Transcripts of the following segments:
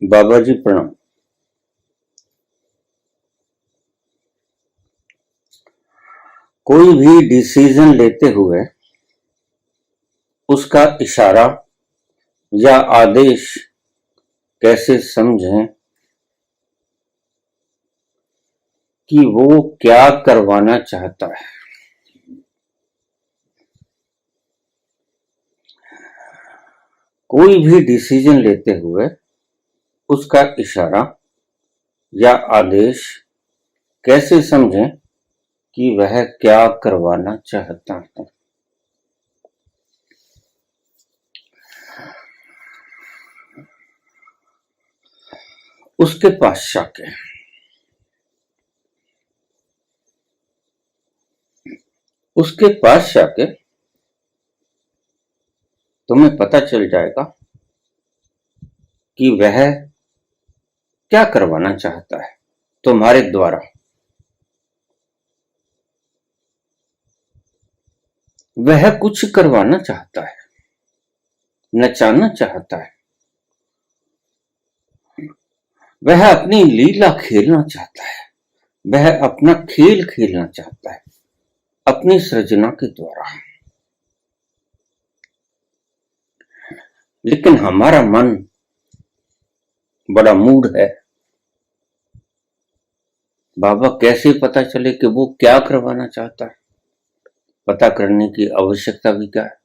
बाबा जी प्रणाम। कोई भी डिसीजन लेते हुए उसका इशारा या आदेश कैसे समझें कि वो क्या करवाना चाहता है। कोई भी डिसीजन लेते हुए उसका इशारा या आदेश कैसे समझें कि वह क्या करवाना चाहता है। उसके पास जाके तुम्हें पता चल जाएगा कि वह क्या करवाना चाहता है तुम्हारे द्वारा। वह कुछ करवाना चाहता है, नचाना चाहता है, वह अपनी लीला खेलना चाहता है, वह अपना खेल खेलना चाहता है अपनी सृजना के द्वारा। लेकिन हमारा मन बड़ा मूड है। बाबा कैसे पता चले कि वो क्या करवाना चाहता है। पता करने की आवश्यकता भी क्या है।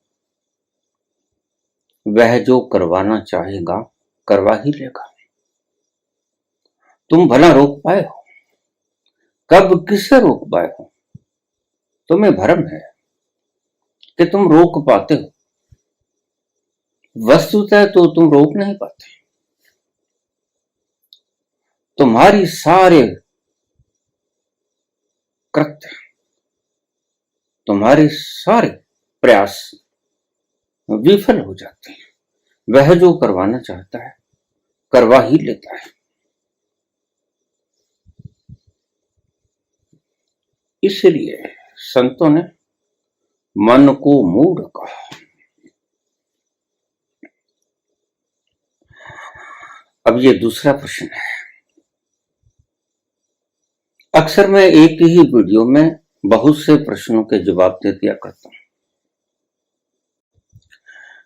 वह जो करवाना चाहेगा करवा ही लेगा। तुम भला रोक पाए हो? कब किसे रोक पाए हो? तुम्हें भ्रम है कि तुम रोक पाते हो। वस्तुतः तो तुम रोक नहीं पाते। तुम्हारी सारे कृत्य, तुम्हारे सारे प्रयास विफल हो जाते हैं। वह जो करवाना चाहता है करवा ही लेता है। इसलिए संतों ने मन को मूढ़ कहा। अब ये दूसरा प्रश्न है। अक्सर मैं एक ही वीडियो में बहुत से प्रश्नों के जवाब दे दिया करता हूं।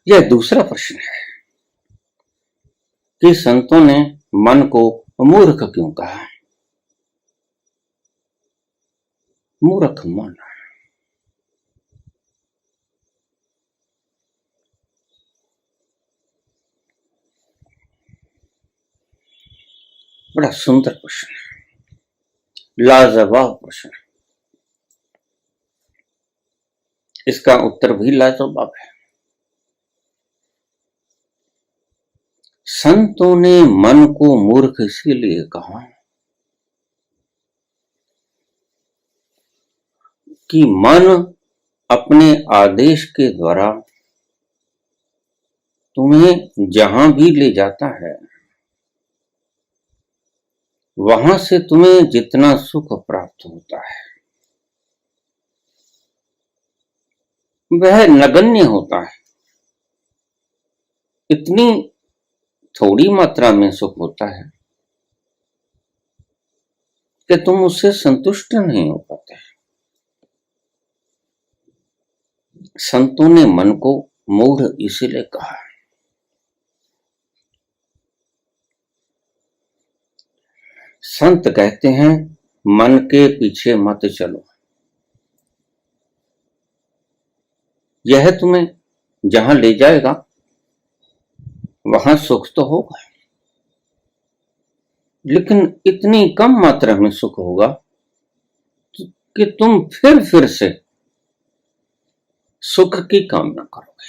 यह दूसरा प्रश्न है कि संतों ने मन को मूर्ख क्यों कहा। मूर्ख मन बड़ा सुंदर प्रश्न है, लाजवाब प्रश्न है। इसका उत्तर भी लाजवाब है। संतों ने मन को मूर्ख इसीलिए कहा कि मन अपने आदेश के द्वारा तुम्हें जहां भी ले जाता है वहां से तुम्हें जितना सुख प्राप्त होता है वह नगण्य होता है। इतनी थोड़ी मात्रा में सुख होता है कि तुम उससे संतुष्ट नहीं हो पाते। संतों ने मन को मूढ़ इसीलिए कहा। संत कहते हैं मन के पीछे मत चलो। यह तुम्हें जहां ले जाएगा वहां सुख तो होगा, लेकिन इतनी कम मात्रा में सुख होगा कि तुम फिर से सुख की कामना करोगे।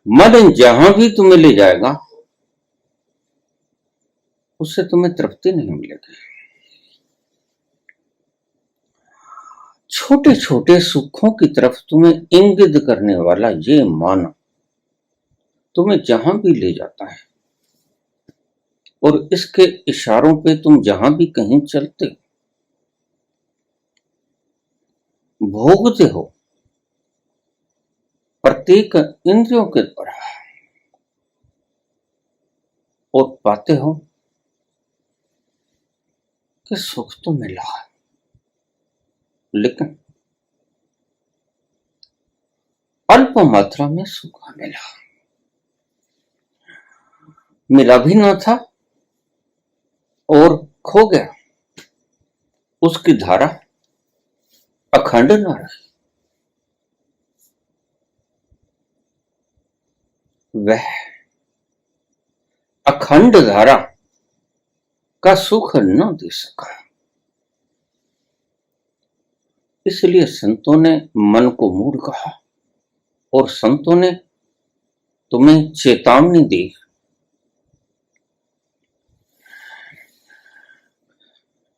मन जहां भी तुम्हें ले जाएगा उससे तुम्हें तृप्ति नहीं मिलेगी। छोटे छोटे सुखों की तरफ तुम्हें इंगित करने वाला ये मन तुम्हें जहां भी ले जाता है और इसके इशारों पे तुम जहां भी कहीं चलते हो, भोगते हो प्रत्येक इंद्रियों के द्वारा, और पाते हो कि सुख तो मिला, लेकिन अल्प मात्रा में सुख मिला, मिला भी ना था और खो गया, उसकी धारा अखंड न रही। वह अखंड धारा का सुख न दे सका, इसलिए संतों ने मन को मूढ़ कहा और संतों ने तुम्हें चेतावनी दी।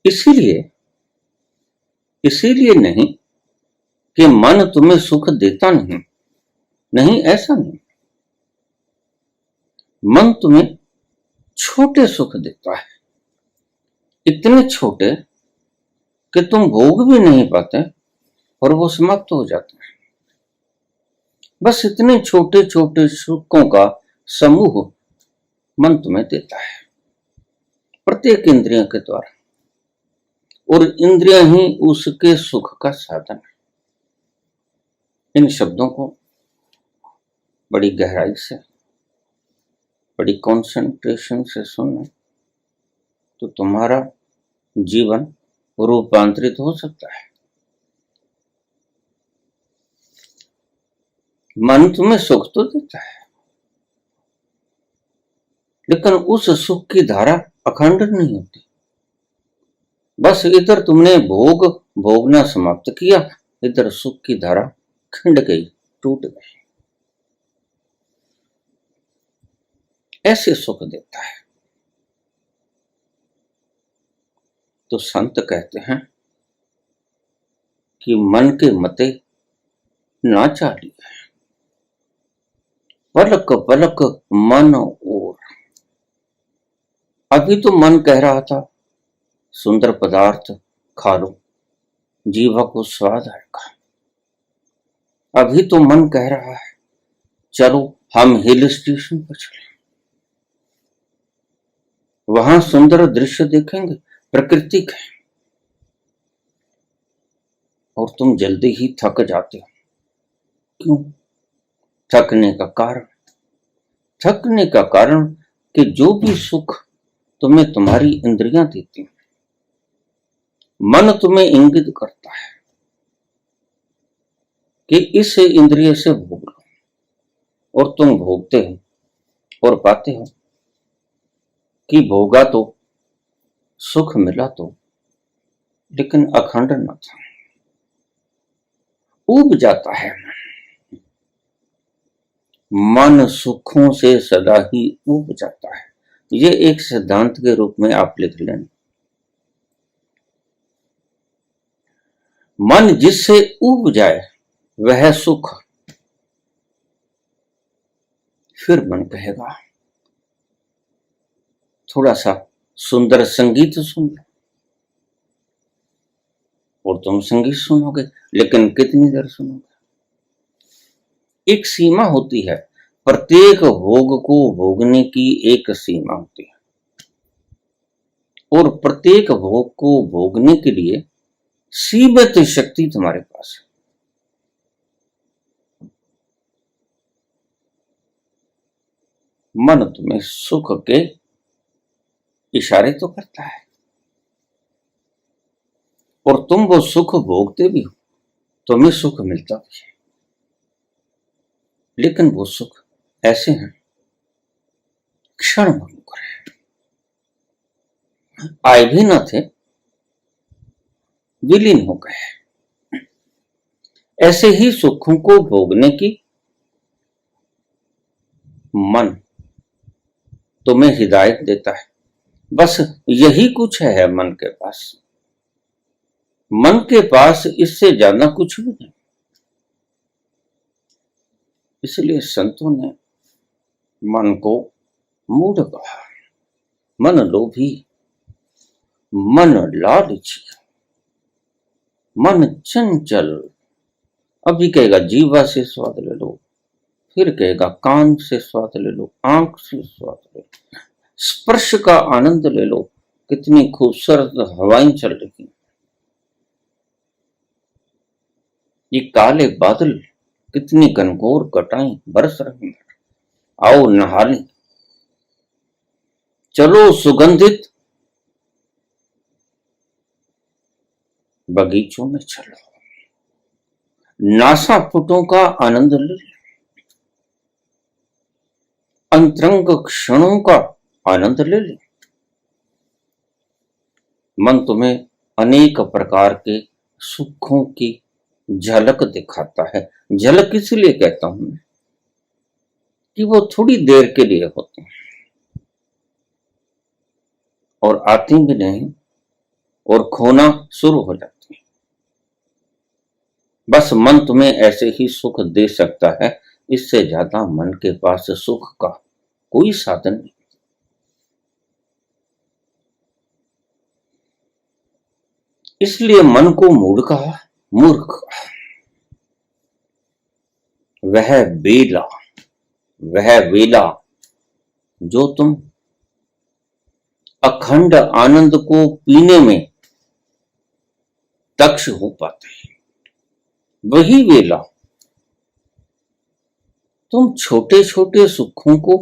इसीलिए नहीं कि मन तुम्हें सुख देता नहीं, नहीं ऐसा नहीं। मन तुम्हें छोटे सुख देता है, इतने छोटे कि तुम भोग भी नहीं पाते और वो समाप्त हो जाते हैं। बस इतने छोटे छोटे सुखों का समूह मन तुम्हें देता है, प्रत्येक इंद्रियों के द्वारा, और इंद्रियां ही उसके सुख का साधन है। इन शब्दों को बड़ी गहराई से, बड़ी कंसंट्रेशन से सुनना तो तुम्हारा जीवन रूपांतरित हो सकता है। मन तुम्हें सुख तो देता है, लेकिन उस सुख की धारा अखंड नहीं होती। बस इधर तुमने भोगना समाप्त किया, इधर सुख की धारा खिंड गई, टूट गई। ऐसे सुख देता है। तो संत कहते हैं कि मन के मते ना चालिए, पलक पलक मन और। अभी तो मन कह रहा था सुंदर पदार्थ खा लो, जीवा को स्वाद आएगा। अभी तो मन कह रहा है चलो हम हिल स्टेशन पर चलें, वहां सुंदर दृश्य देखेंगे, प्रकृति के। और तुम जल्दी ही थक जाते हो। क्यों? थकने का कारण कि जो भी सुख तुम्हें तुम्हारी इंद्रियां देती, मन तुम्हें इंगित करता है कि इस इंद्रिय से भोग लो, और तुम भोगते हो और पाते हो कि भोगा तो, सुख मिला तो, लेकिन अखंड न था। ऊब जाता है मन सुखों से सदा ही ऊब जाता है। ये एक सिद्धांत के रूप में आप लिख लें। मन जिससे ऊब जाए वह सुख। फिर मन कहेगा थोड़ा सा सुंदर संगीत सुन लो, और तुम संगीत सुनोगे, लेकिन कितनी देर सुनोगे? एक सीमा होती है, प्रत्येक भोग को भोगने की एक सीमा होती है, और प्रत्येक भोग को भोगने के लिए सीमित शक्ति तुम्हारे पास है। मन तुम्हें सुख के इशारे तो करता है, और तुम वो सुख भोगते भी हो, तुम्हें सुख मिलता भी है, लेकिन वो सुख ऐसे हैं क्षण भंगुर है, आए भी न थे, विलीन हो गए। ऐसे ही सुखों को भोगने की मन तुम्हें हिदायत देता है। बस यही कुछ है मन के पास। मन के पास इससे ज्यादा कुछ भी नहीं। इसलिए संतों ने मन को मूढ़ कहा, मन लोभी, मन लालची, मन चंचल। अभी कहेगा जीवा से स्वाद ले लो, फिर कहेगा कान से स्वाद ले लो, आंख से स्वाद ले लो, स्पर्श का आनंद ले लो, कितनी खूबसूरत हवाएं चल रही। ये काले बादल, कितनी घनघोर घटाएं बरस रही हैं। आओ नहा लें, चलो सुगंधित बगीचों में चलो, नासा फुटों का आनंद ले, अंतरंग क्षणों का आनंद ले ले। मन तुम्हें अनेक प्रकार के सुखों की झलक दिखाता है। झलक इसलिए कहता हूं मैं कि वो थोड़ी देर के लिए होते हैं और आती भी नहीं और खोना शुरू हो जाती है। बस मन तुम्हें ऐसे ही सुख दे सकता है, इससे ज्यादा मन के पास सुख का कोई साधन नहीं। इसलिए मन को मूढ़ कहा, मूर्ख। वह वेला जो तुम अखंड आनंद को पीने में दक्ष हो पाते हैं, वही वेला तुम छोटे छोटे सुखों को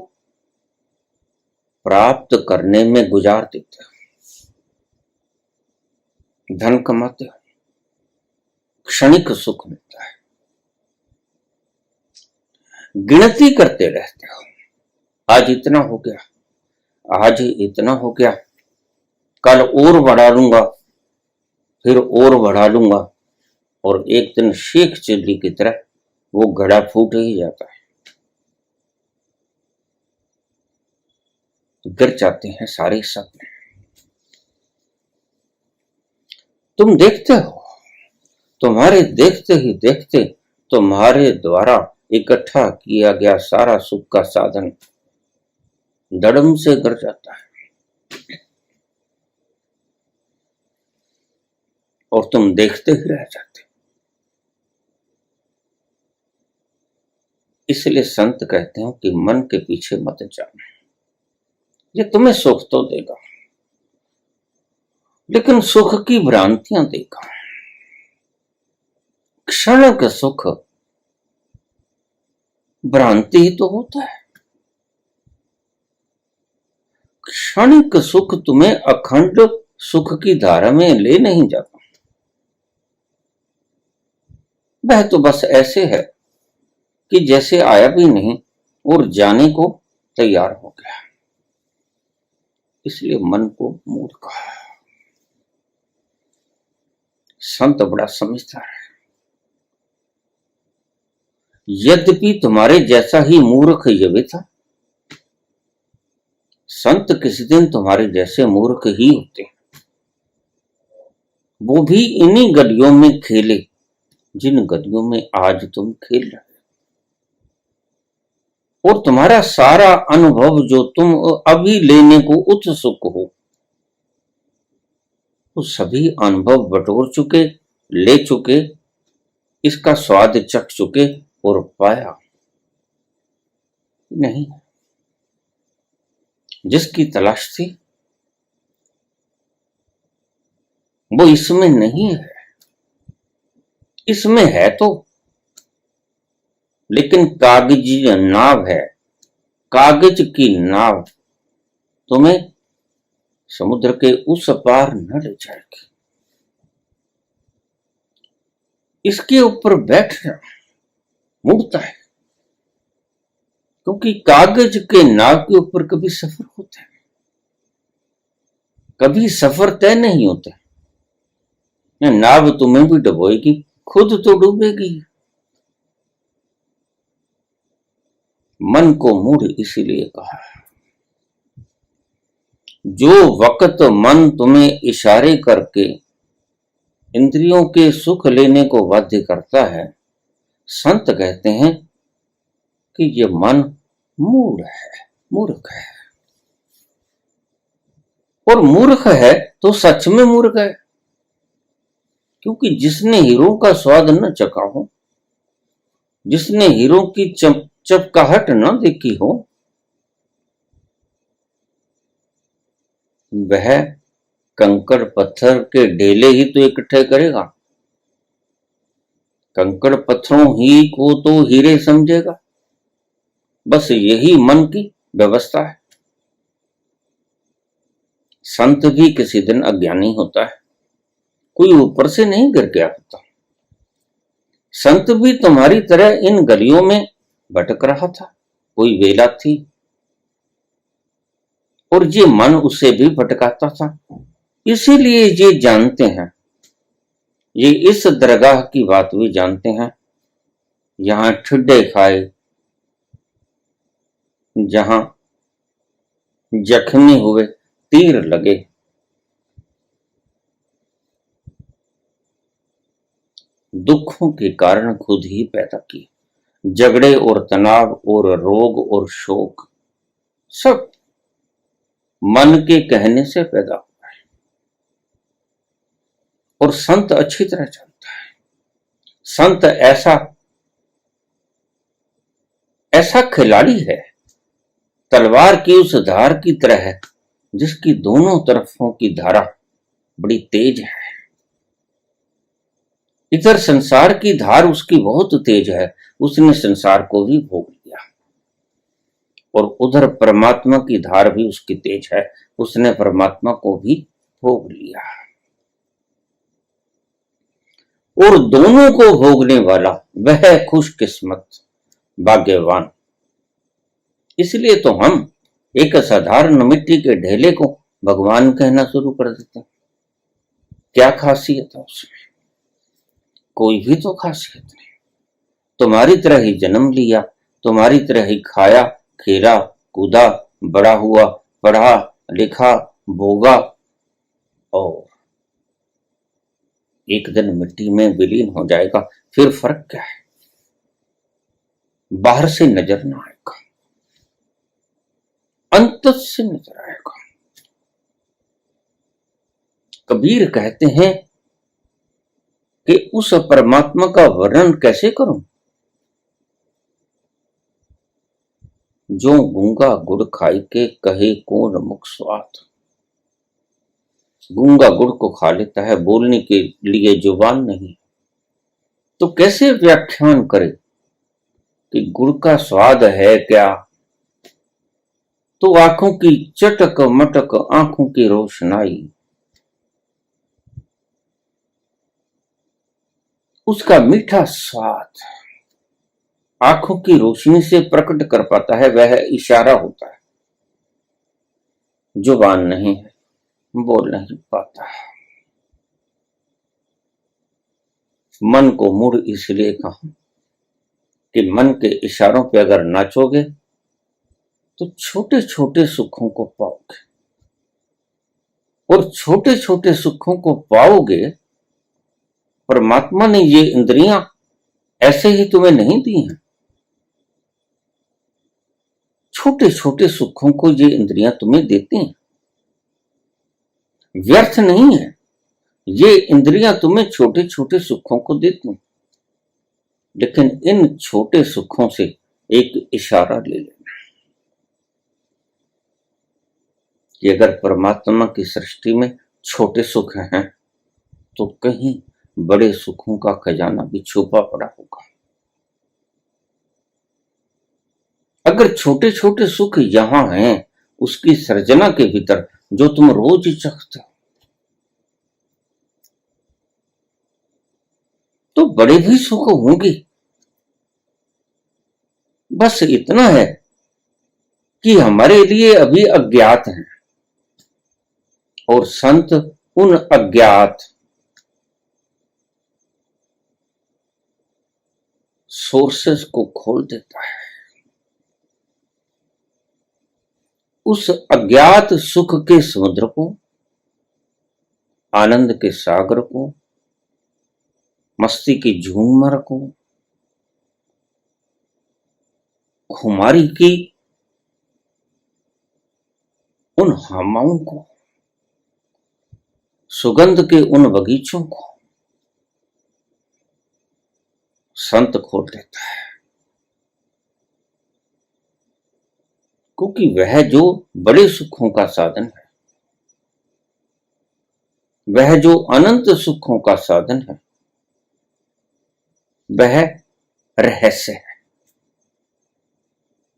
प्राप्त करने में गुजार देते हो। धन कमाते हो, क्षणिक सुख मिलता है, गिनती करते रहते हो, आज इतना हो गया, आज इतना हो गया, कल और बढ़ा लूंगा, फिर और बढ़ा लूंगा, और एक दिन शेख चिल्ली की तरह वो घड़ा फूट ही जाता है। गिर जाते हैं सारे सपने। तुम देखते हो, तुम्हारे देखते ही देखते तुम्हारे द्वारा इकट्ठा किया गया सारा सुख का साधन धड़म से गिर जाता है और तुम देखते ही रह जाते। इसलिए संत कहते हैं कि मन के पीछे मत जाना, ये तुम्हें सुख तो देगा लेकिन सुख की भ्रांतियां देगा। क्षण का सुख भ्रांति ही तो होता है। क्षणिक सुख तुम्हें अखंड सुख की धारा में ले नहीं जाता। वह तो बस ऐसे है कि जैसे आया भी नहीं और जाने को तैयार हो गया। इसलिए मन को मूढ़ कहा। संत बड़ा समझदार है। यद्यपि तुम्हारे जैसा ही मूर्ख ये भी था, संत किसी दिन तुम्हारे जैसे मूर्ख ही होते, वो भी इन्हीं गलियों में खेले जिन गलियों में आज तुम खेल रहे हो, और तुम्हारा सारा अनुभव जो तुम अभी लेने को उत्सुक हो, वो सभी अनुभव बटोर चुके, ले चुके, इसका स्वाद चख चुके और पाया नहीं, जिसकी तलाश थी वो इसमें नहीं है। इसमें है तो, लेकिन कागजी नाव है, कागज की नाव तुम्हें समुद्र के उस पार न ले जाएगी। इसके ऊपर बैठना मुड़ता है, क्योंकि कागज के नाव के ऊपर कभी सफर होता है, कभी सफर तय नहीं होता। नाव तुम्हें भी डुबोएगी, खुद तो डूबेगी। मन को मूढ़ इसीलिए कहा, जो वक्त मन तुम्हें इशारे करके इंद्रियों के सुख लेने को बाध्य करता है, संत कहते हैं कि ये मन मूढ़ है, मूर्ख है। और मूर्ख है तो सच में मूर्ख है, क्योंकि जिसने हीरो का स्वाद न चखा हो, जिसने हीरो की चपकाहट न देखी हो, वह कंकड़ पत्थर के ढेले ही तो इकट्ठे करेगा, कंकड़ पत्थरों ही को तो हीरे समझेगा। बस यही मन की व्यवस्था है। संत भी किसी दिन अज्ञानी होता है, कोई ऊपर से नहीं गिर गया होता। संत भी तुम्हारी तरह इन गलियों में भटक रहा था, कोई वेला थी और ये मन उसे भी भटकाता था। इसीलिए ये जानते हैं, ये इस दरगाह की बात भी जानते हैं, यहां ठुड्डे खाए, जहां जख्मी हुए, तीर लगे, दुखों के कारण खुद ही पैदा किए। झगड़े और तनाव और रोग और शोक सब मन के कहने से पैदा हुआ है। और संत अच्छी तरह जानता है। संत ऐसा खिलाड़ी है, तलवार की उस धार की तरह है जिसकी दोनों तरफों की धारा बड़ी तेज है। इधर संसार की धार उसकी बहुत तेज है, उसने संसार को भी भोग लिया, और उधर परमात्मा की धार भी उसकी तेज है, उसने परमात्मा को भी भोग लिया। और दोनों को भोगने वाला वह खुशकिस्मत, भाग्यवान। इसलिए तो हम एक साधारण मिट्टी के ढेले को भगवान कहना शुरू कर देते हैं। क्या खासियत है उसमें? कोई भी तो खासियत नहीं। तुम्हारी तरह ही जन्म लिया, तुम्हारी तरह ही खाया, खेला, कूदा, बड़ा हुआ, पढ़ा, लिखा, भोगा, और एक दिन मिट्टी में विलीन हो जाएगा। फिर फर्क क्या है? बाहर से नजर ना आएगा, अंत से नजर आएगा। कबीर कहते हैं कि उस परमात्मा का वर्णन कैसे करूं जो गूंगा गुड़ खाई के कहे कौन मुख स्वाद। गूंगा गुड़ को खा लेता है, बोलने के लिए जुबान नहीं, तो कैसे व्याख्यान करे कि गुड़ का स्वाद है क्या? तो आंखों की चटक मटक, आंखों की रोशनाई, उसका मीठा स्वाद आंखों की रोशनी से प्रकट कर पाता है, वह इशारा होता है। जुबान नहीं है, बोल नहीं पाता। मन को मुड़ इसलिए कहा कि मन के इशारों पे अगर नाचोगे तो छोटे छोटे सुखों को पाओगे, और छोटे छोटे सुखों को पाओगे। परमात्मा ने ये इंद्रियां ऐसे ही तुम्हें नहीं दी हैं। छोटे छोटे सुखों को ये इंद्रियां तुम्हें देती हैं, व्यर्थ नहीं है। ये इंद्रियां तुम्हें छोटे छोटे सुखों को देती हैं, लेकिन इन छोटे सुखों से एक इशारा ले लेना कि अगर परमात्मा की सृष्टि में छोटे सुख हैं तो कहीं बड़े सुखों का खजाना भी छुपा पड़ा होगा। अगर छोटे छोटे सुख यहां हैं उसकी सर्जना के भीतर, जो तुम रोज चाहते हो, तो बड़े भी सुख होंगे। बस इतना है कि हमारे लिए अभी अज्ञात हैं, और संत उन अज्ञात सोर्सेस को खोल देता है। उस अज्ञात सुख के समुद्र को, आनंद के सागर को, मस्ती की झूमर को, खुमारी की उन हवाओं को, सुगंध के उन बगीचों को संत खोल देता है। क्योंकि वह जो बड़े सुखों का साधन है, वह जो अनंत सुखों का साधन है, वह रहस्य है।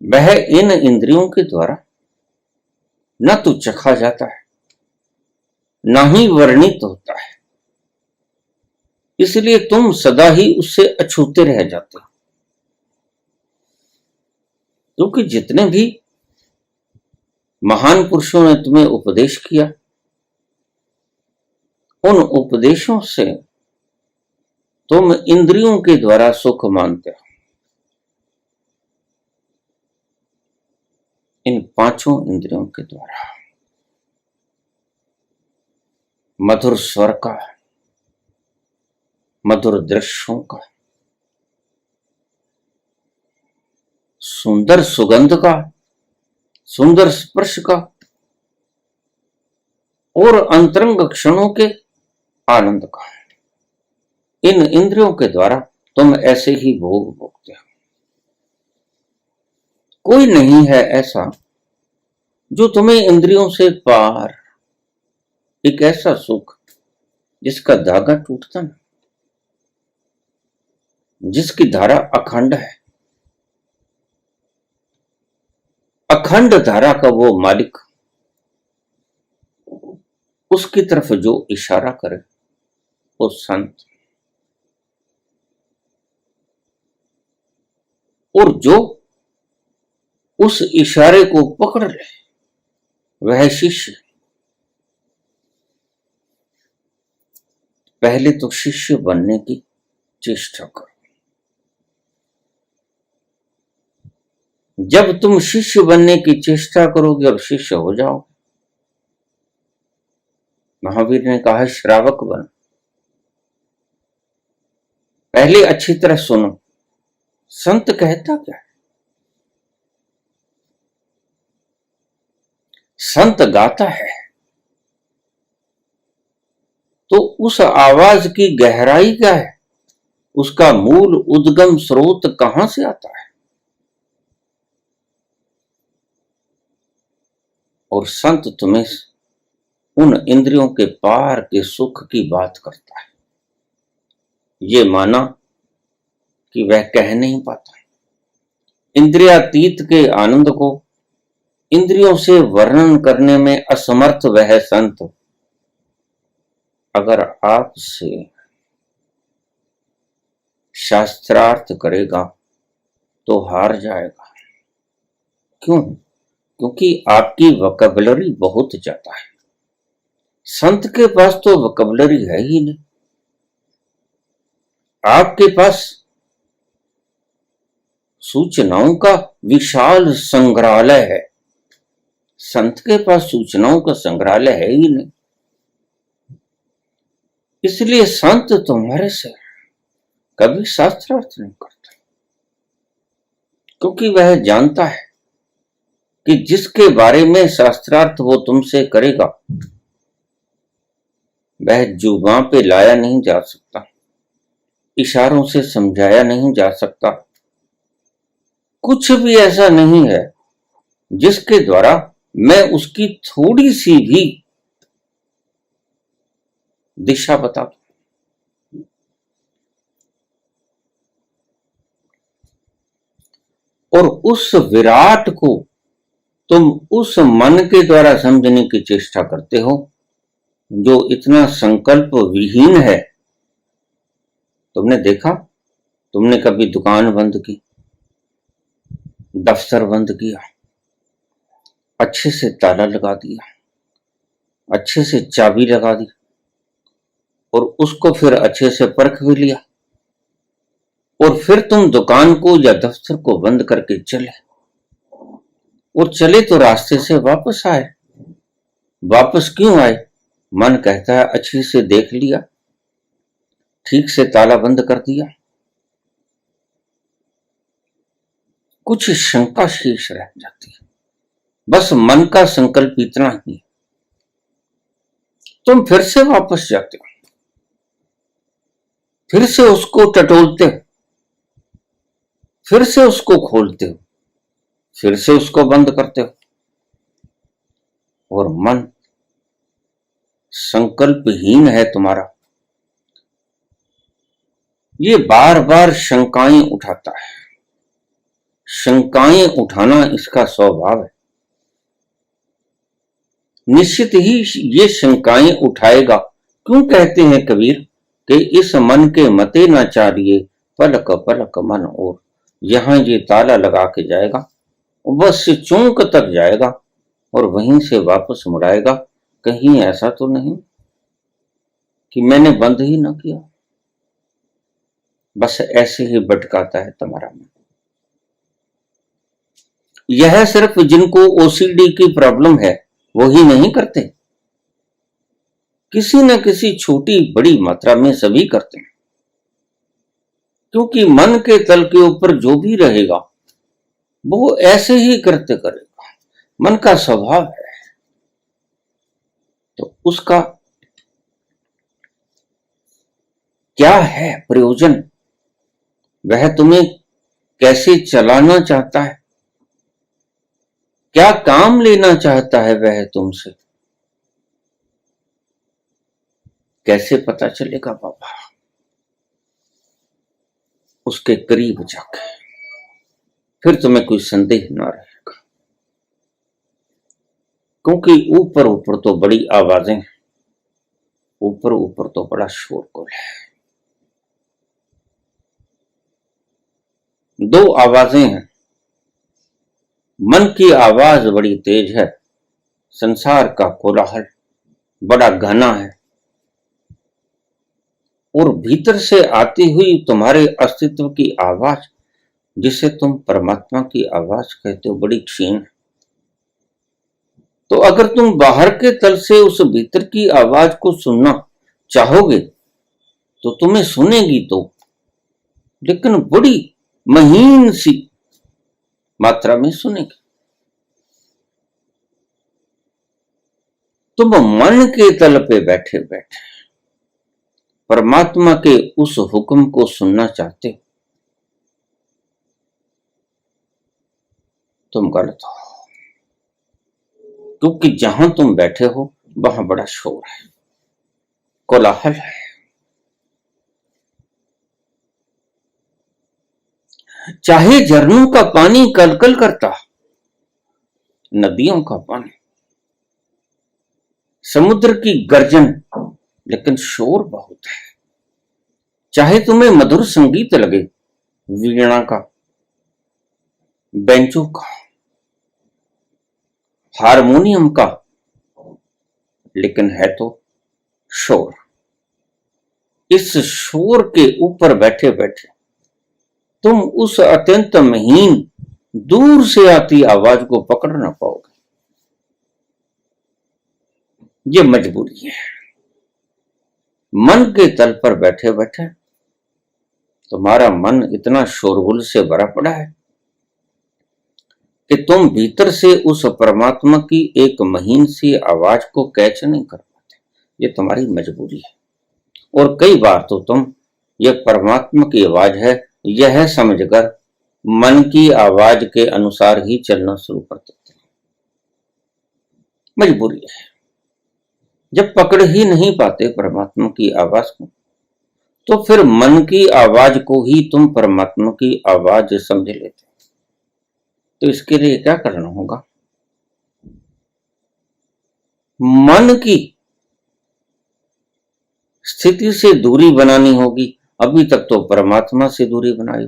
वह इन इंद्रियों के द्वारा न तो चखा जाता है, न ही वर्णित होता है। इसलिए तुम सदा ही उससे अछूते रह जाते हो। क्योंकि जितने भी महान पुरुषों ने तुम्हें उपदेश किया, उन उपदेशों से तुम इंद्रियों के द्वारा सुख मानते हो। इन पांचों इंद्रियों के द्वारा मधुर स्वर का, मधुर दृश्यों का, सुंदर सुगंध का, सुंदर स्पर्श का और अंतरंग क्षणों के आनंद का, इन इंद्रियों के द्वारा तुम ऐसे ही भोग भोगते हो। कोई नहीं है ऐसा जो तुम्हें इंद्रियों से पार, एक ऐसा सुख जिसका धागा टूटता ना, जिसकी धारा अखंड है, अखंड धारा का वो मालिक, उसकी तरफ जो इशारा करे वो संत, और जो उस इशारे को पकड़ ले वह शिष्य। पहले तो शिष्य बनने की चेष्टा करो। जब तुम शिष्य बनने की चेष्टा करोगे और शिष्य हो जाओगे, महावीर ने कहा श्रावक बन। पहले अच्छी तरह सुनो, संत कहता क्या है। संत गाता है तो उस आवाज की गहराई क्या है, उसका मूल उद्गम स्रोत कहां से आता है। और संत तुम्हें उन इंद्रियों के पार के सुख की बात करता है। ये माना कि वह कह नहीं पाता। इंद्रियातीत के आनंद को इंद्रियों से वर्णन करने में असमर्थ वह संत अगर आपसे शास्त्रार्थ करेगा तो हार जाएगा। क्यों? क्योंकि आपकी वोकैबुलरी बहुत ज्यादा है। संत के पास तो वोकैबुलरी है ही नहीं। आपके पास सूचनाओं का विशाल संग्रहालय है, संत के पास सूचनाओं का संग्रहालय है ही नहीं। इसलिए संत तुम्हारे से कभी शास्त्रार्थ नहीं करता, क्योंकि वह जानता है कि जिसके बारे में शास्त्रार्थ वो तुमसे करेगा वह जुबान पे लाया नहीं जा सकता, इशारों से समझाया नहीं जा सकता। कुछ भी ऐसा नहीं है जिसके द्वारा मैं उसकी थोड़ी सी भी दिशा बता दूं। और उस विराट को तुम उस मन के द्वारा समझने की चेष्टा करते हो जो इतना संकल्प विहीन है। तुमने देखा, तुमने कभी दुकान बंद की, दफ्तर बंद किया, अच्छे से ताला लगा दिया, अच्छे से चाबी लगा दी और उसको फिर अच्छे से परख भी लिया, और फिर तुम दुकान को या दफ्तर को बंद करके चले, और चले तो रास्ते से वापस आए। वापस क्यों आए? मन कहता है अच्छे से देख लिया, ठीक से ताला बंद कर दिया, कुछ शंका शेष रह जाती है। बस मन का संकल्प इतना ही, तुम फिर से वापस जाते हो, फिर से उसको टटोलते हो, फिर से उसको खोलते हो, फिर से उसको बंद करते हो, और मन संकल्पहीन है तुम्हारा। ये बार बार शंकाएं उठाता है। शंकाएं उठाना इसका स्वभाव है। निश्चित ही ये शंकाएं उठाएगा। क्यों कहते हैं कबीर कि इस मन के मते न चारिए, पलक पलक मन और। यहां ये ताला लगा के जाएगा, बस चौंक तक जाएगा और वहीं से वापस मुड़ाएगा। कहीं ऐसा तो नहीं कि मैंने बंद ही ना किया। बस ऐसे ही भटकाता है तुम्हारा मन। यह सिर्फ जिनको ओसीडी की प्रॉब्लम है वो ही नहीं करते, किसी न किसी छोटी बड़ी मात्रा में सभी करते हैं। क्योंकि मन के तल के ऊपर जो भी रहेगा वो ऐसे ही करते करेगा, मन का स्वभाव है। तो उसका क्या है प्रयोजन, वह तुम्हें कैसे चलाना चाहता है, क्या काम लेना चाहता है वह तुमसे, कैसे पता चलेगा बाबा? उसके करीब जाके फिर तुम्हें कोई संदेह ना रहेगा। क्योंकि ऊपर ऊपर तो बड़ी आवाजें हैं, ऊपर ऊपर तो बड़ा शोरगुल है। दो आवाजें हैं। मन की आवाज बड़ी तेज है, संसार का कोलाहल बड़ा घना है, और भीतर से आती हुई तुम्हारे अस्तित्व की आवाज, जिसे तुम परमात्मा की आवाज कहते हो, बड़ी क्षीण है। तो अगर तुम बाहर के तल से उस भीतर की आवाज को सुनना चाहोगे तो तुम्हें सुनेगी तो, लेकिन बड़ी महीन सी मात्रा में सुनेगी। तुम मन के तल पे बैठे बैठे परमात्मा के उस हुक्म को सुनना चाहते हो, तुम गलत हो। क्योंकि जहां तुम बैठे हो वहां बड़ा शोर है, कोलाहल है। चाहे झरनों का पानी कलकल करता, नदियों का पानी, समुद्र की गर्जन, लेकिन शोर बहुत है। चाहे तुम्हें मधुर संगीत लगे, वीणा का, बेंचों का, हारमोनियम का, लेकिन है तो शोर। इस शोर के ऊपर बैठे बैठे तुम उस अत्यंत महीन दूर से आती आवाज को पकड़ ना पाओगे। ये मजबूरी है। मन के तल पर बैठे बैठे तुम्हारा मन इतना शोरगुल से भरा पड़ा है कि तुम भीतर से उस परमात्मा की एक महीन सी आवाज को कैच नहीं कर पाते। ये तुम्हारी मजबूरी है। और कई बार तो तुम ये परमात्मा की आवाज है यह समझकर मन की आवाज के अनुसार ही चलना शुरू कर देते हैं। मजबूरी है। जब पकड़ ही नहीं पाते परमात्मा की आवाज को, तो फिर मन की आवाज को ही तुम परमात्मा की आवाज समझ लेते। तो इसके लिए क्या करना होगा? मन की स्थिति से दूरी बनानी होगी। अभी तक तो परमात्मा से दूरी बनाई,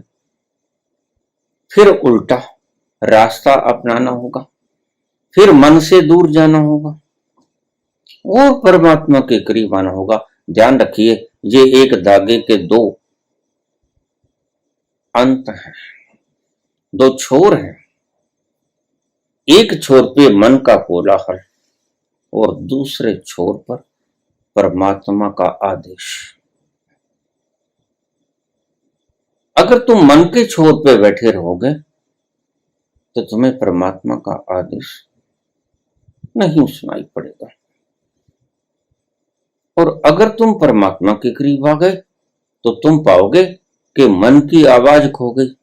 फिर उल्टा रास्ता अपनाना होगा, फिर मन से दूर जाना होगा और परमात्मा के करीब आना होगा। ध्यान रखिए, ये एक धागे के दो अंत हैं, दो छोर हैं। एक छोर पे मन का कोलाहल और दूसरे छोर पर परमात्मा का आदेश। अगर तुम मन के छोर पे बैठे रहोगे तो तुम्हें परमात्मा का आदेश नहीं सुनाई पड़ेगा, और अगर तुम परमात्मा के करीब आ गए तो तुम पाओगे कि मन की आवाज खो गई।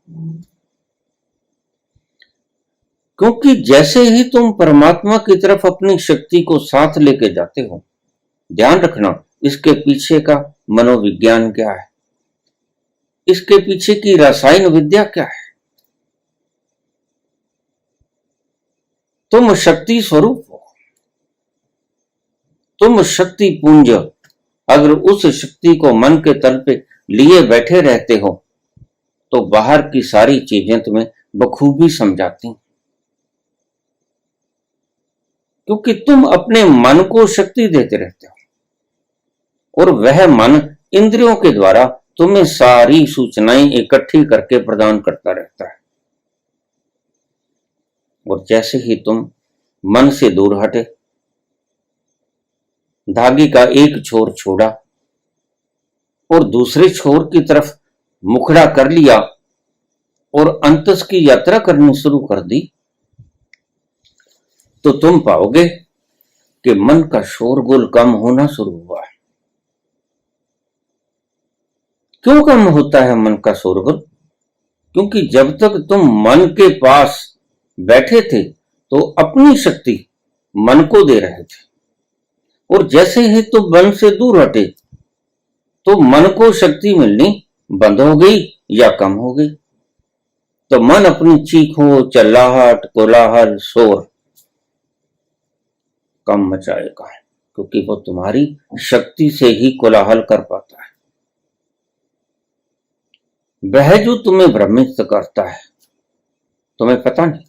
क्योंकि जैसे ही तुम परमात्मा की तरफ अपनी शक्ति को साथ लेके जाते हो, ध्यान रखना, इसके पीछे का मनोविज्ञान क्या है, इसके पीछे की रसायन विद्या क्या है। तुम शक्ति स्वरूप हो, तुम शक्ति पुंज। अगर उस शक्ति को मन के तल पे लिए बैठे रहते हो तो बाहर की सारी चीजें तुम्हें बखूबी समझाती, क्योंकि तुम अपने मन को शक्ति देते रहते हो और वह मन इंद्रियों के द्वारा तुम्हें सारी सूचनाएं इकट्ठी करके प्रदान करता रहता है। और जैसे ही तुम मन से दूर हटे, धागे का एक छोर छोड़ा और दूसरे छोर की तरफ मुखड़ा कर लिया और अंतस की यात्रा करनी शुरू कर दी, तो तुम पाओगे कि मन का शोरगुल कम होना शुरू हुआ है। क्यों कम होता है मन का शोरगुल? क्योंकि जब तक तुम मन के पास बैठे थे तो अपनी शक्ति मन को दे रहे थे, और जैसे ही तुम मन से दूर हटे तो मन को शक्ति मिलनी बंद हो गई या कम हो गई। तो मन अपनी चीखों, चिल्लाहट, कोलाहल, शोर कम मचाएगा, क्योंकि वो तुम्हारी शक्ति से ही कोलाहल कर पाता है। वह जो तुम्हें भ्रमित करता है, तुम्हें पता नहीं,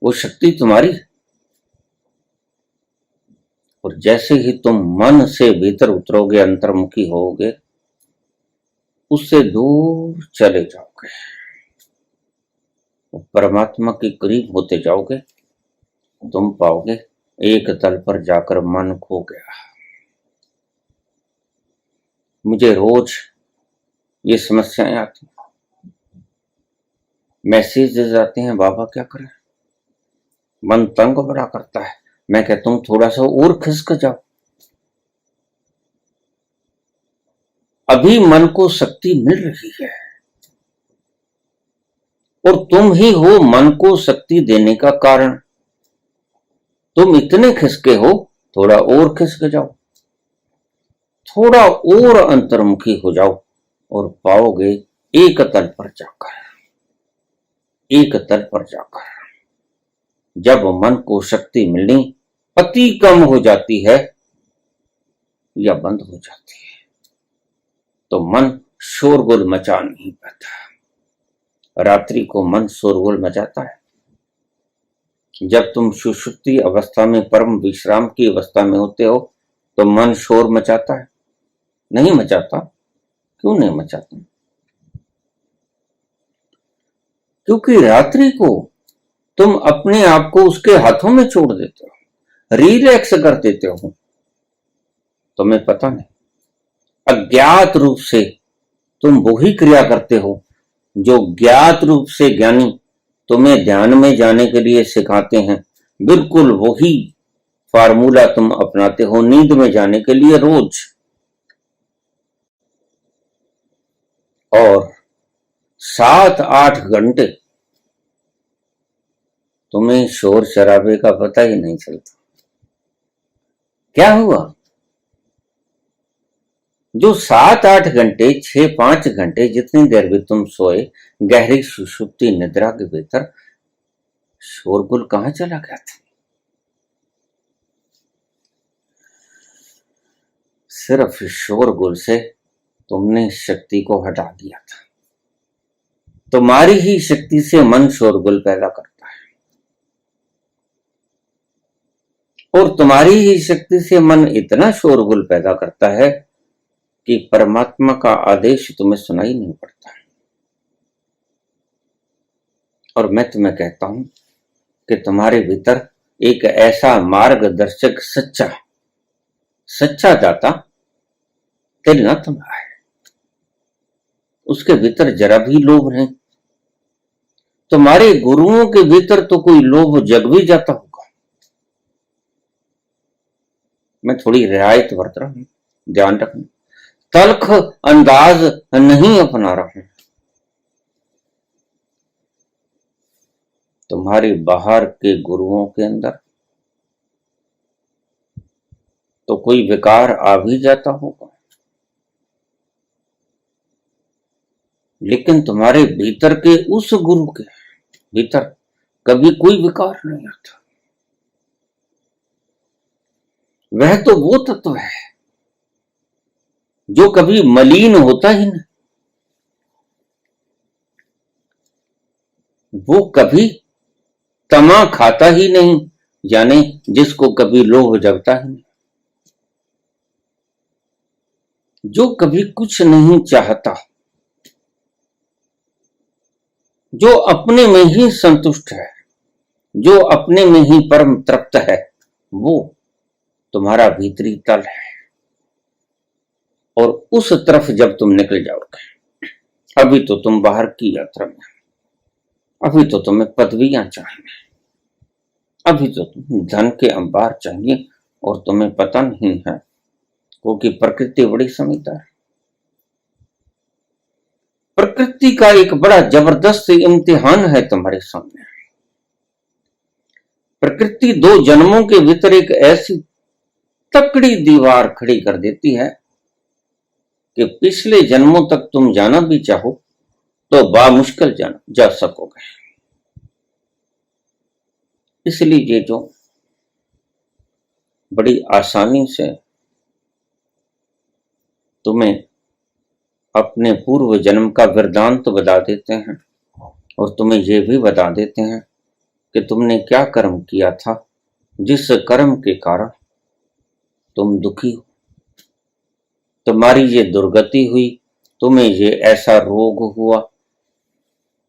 वो शक्ति तुम्हारी है। और जैसे ही तुम मन से भीतर उतरोगे, अंतर्मुखी होगे, उससे दूर चले जाओगे, परमात्मा के करीब होते जाओगे, तुम पाओगे एक तल पर जाकर मन खो गया। मुझे रोज ये समस्याएं आती, मैसेजेस आते हैं, बाबा क्या करें, मन तंग बड़ा करता है। मैं कहता हूं थोड़ा सा और खिसक जाओ, अभी मन को शक्ति मिल रही है और तुम ही हो मन को शक्ति देने का कारण। तुम इतने खिसके हो, थोड़ा और खिसक जाओ, थोड़ा और अंतर्मुखी हो जाओ और पाओगे एक तल पर जाकर, एक तल पर जाकर जब मन को शक्ति मिलनी अति कम हो जाती है या बंद हो जाती है, तो मन शोरगुल मचा नहीं पाता। रात्रि को मन शोरगुल मचाता है। जब तुम सुषुप्ति अवस्था में, परम विश्राम की अवस्था में होते हो, तो मन शोर मचाता है? नहीं मचाता। क्यों नहीं मचाता? क्योंकि रात्रि को तुम अपने आप को उसके हाथों में छोड़ देते हो, रिलैक्स कर देते हो। तुम्हें पता नहीं, अज्ञात रूप से तुम वही क्रिया करते हो जो ज्ञात रूप से ज्ञानी तुम्हें ध्यान में जाने के लिए सिखाते हैं। बिल्कुल वही फार्मूला तुम अपनाते हो नींद में जाने के लिए रोज। और 7-8 घंटे तुम्हें शोर शराबे का पता ही नहीं चलता। क्या हुआ? जो 7-8 घंटे, 6-5 घंटे, जितनी देर भी तुम सोए गहरी सुषुप्ति निद्रा के भीतर, शोरगुल कहां चला गया था? सिर्फ शोरगुल से तुमने शक्ति को हटा दिया था। तुम्हारी ही शक्ति से मन शोरगुल पैदा करता है, और तुम्हारी ही शक्ति से मन इतना शोरगुल पैदा करता है कि परमात्मा का आदेश तुम्हें सुनाई नहीं पड़ता। और मैं तुम्हें कहता हूं कि तुम्हारे भीतर एक ऐसा मार्गदर्शक, सच्चा दाता तैनात है। उसके भीतर जरा भी लोभ नहीं। तुम्हारे गुरुओं के भीतर तो कोई लोभ जग भी जाता होगा। मैं थोड़ी रियायत बरत रहा हूं, ध्यान रखना। तल्ख अंदाज नहीं अपना रहा हूं। तुम्हारे बाहर के गुरुओं के अंदर तो कोई विकार आ भी जाता होगा, लेकिन तुम्हारे भीतर के उस गुरु के भीतर कभी कोई विकार नहीं आता। वह तो वो तत्व है जो कभी मलिन होता ही नहीं, वो कभी तमा खाता ही नहीं, यानी जिसको कभी लोभ जगता ही नहीं, जो कभी कुछ नहीं चाहता, जो अपने में ही संतुष्ट है, जो अपने में ही परम तृप्त है, वो तुम्हारा भीतरी तल है। और उस तरफ जब तुम निकल जाओगे, अभी तो तुम बाहर की यात्रा में, अभी तो तुम्हें पदवियां चाहिए, अभी तो तुम्हें धन के अंबार चाहिए, और तुम्हें पता नहीं है क्योंकि प्रकृति बड़ी समझदार है। प्रकृति का एक बड़ा जबरदस्त इम्तिहान है तुम्हारे सामने। प्रकृति 2 जन्मों के भीतर एक ऐसी तकड़ी दीवार खड़ी कर देती है कि पिछले जन्मों तक तुम जाना भी चाहो तो बामुश्किल जा सकोगे। इसलिए ये जो बड़ी आसानी से तुम्हें अपने पूर्व जन्म का वृत्तांत बता देते हैं, और तुम्हें यह भी बता देते हैं कि तुमने क्या कर्म किया था, जिस कर्म के कारण तुम दुखी हो, तुम्हारी ये दुर्गति हुई, तुम्हें ये ऐसा रोग हुआ,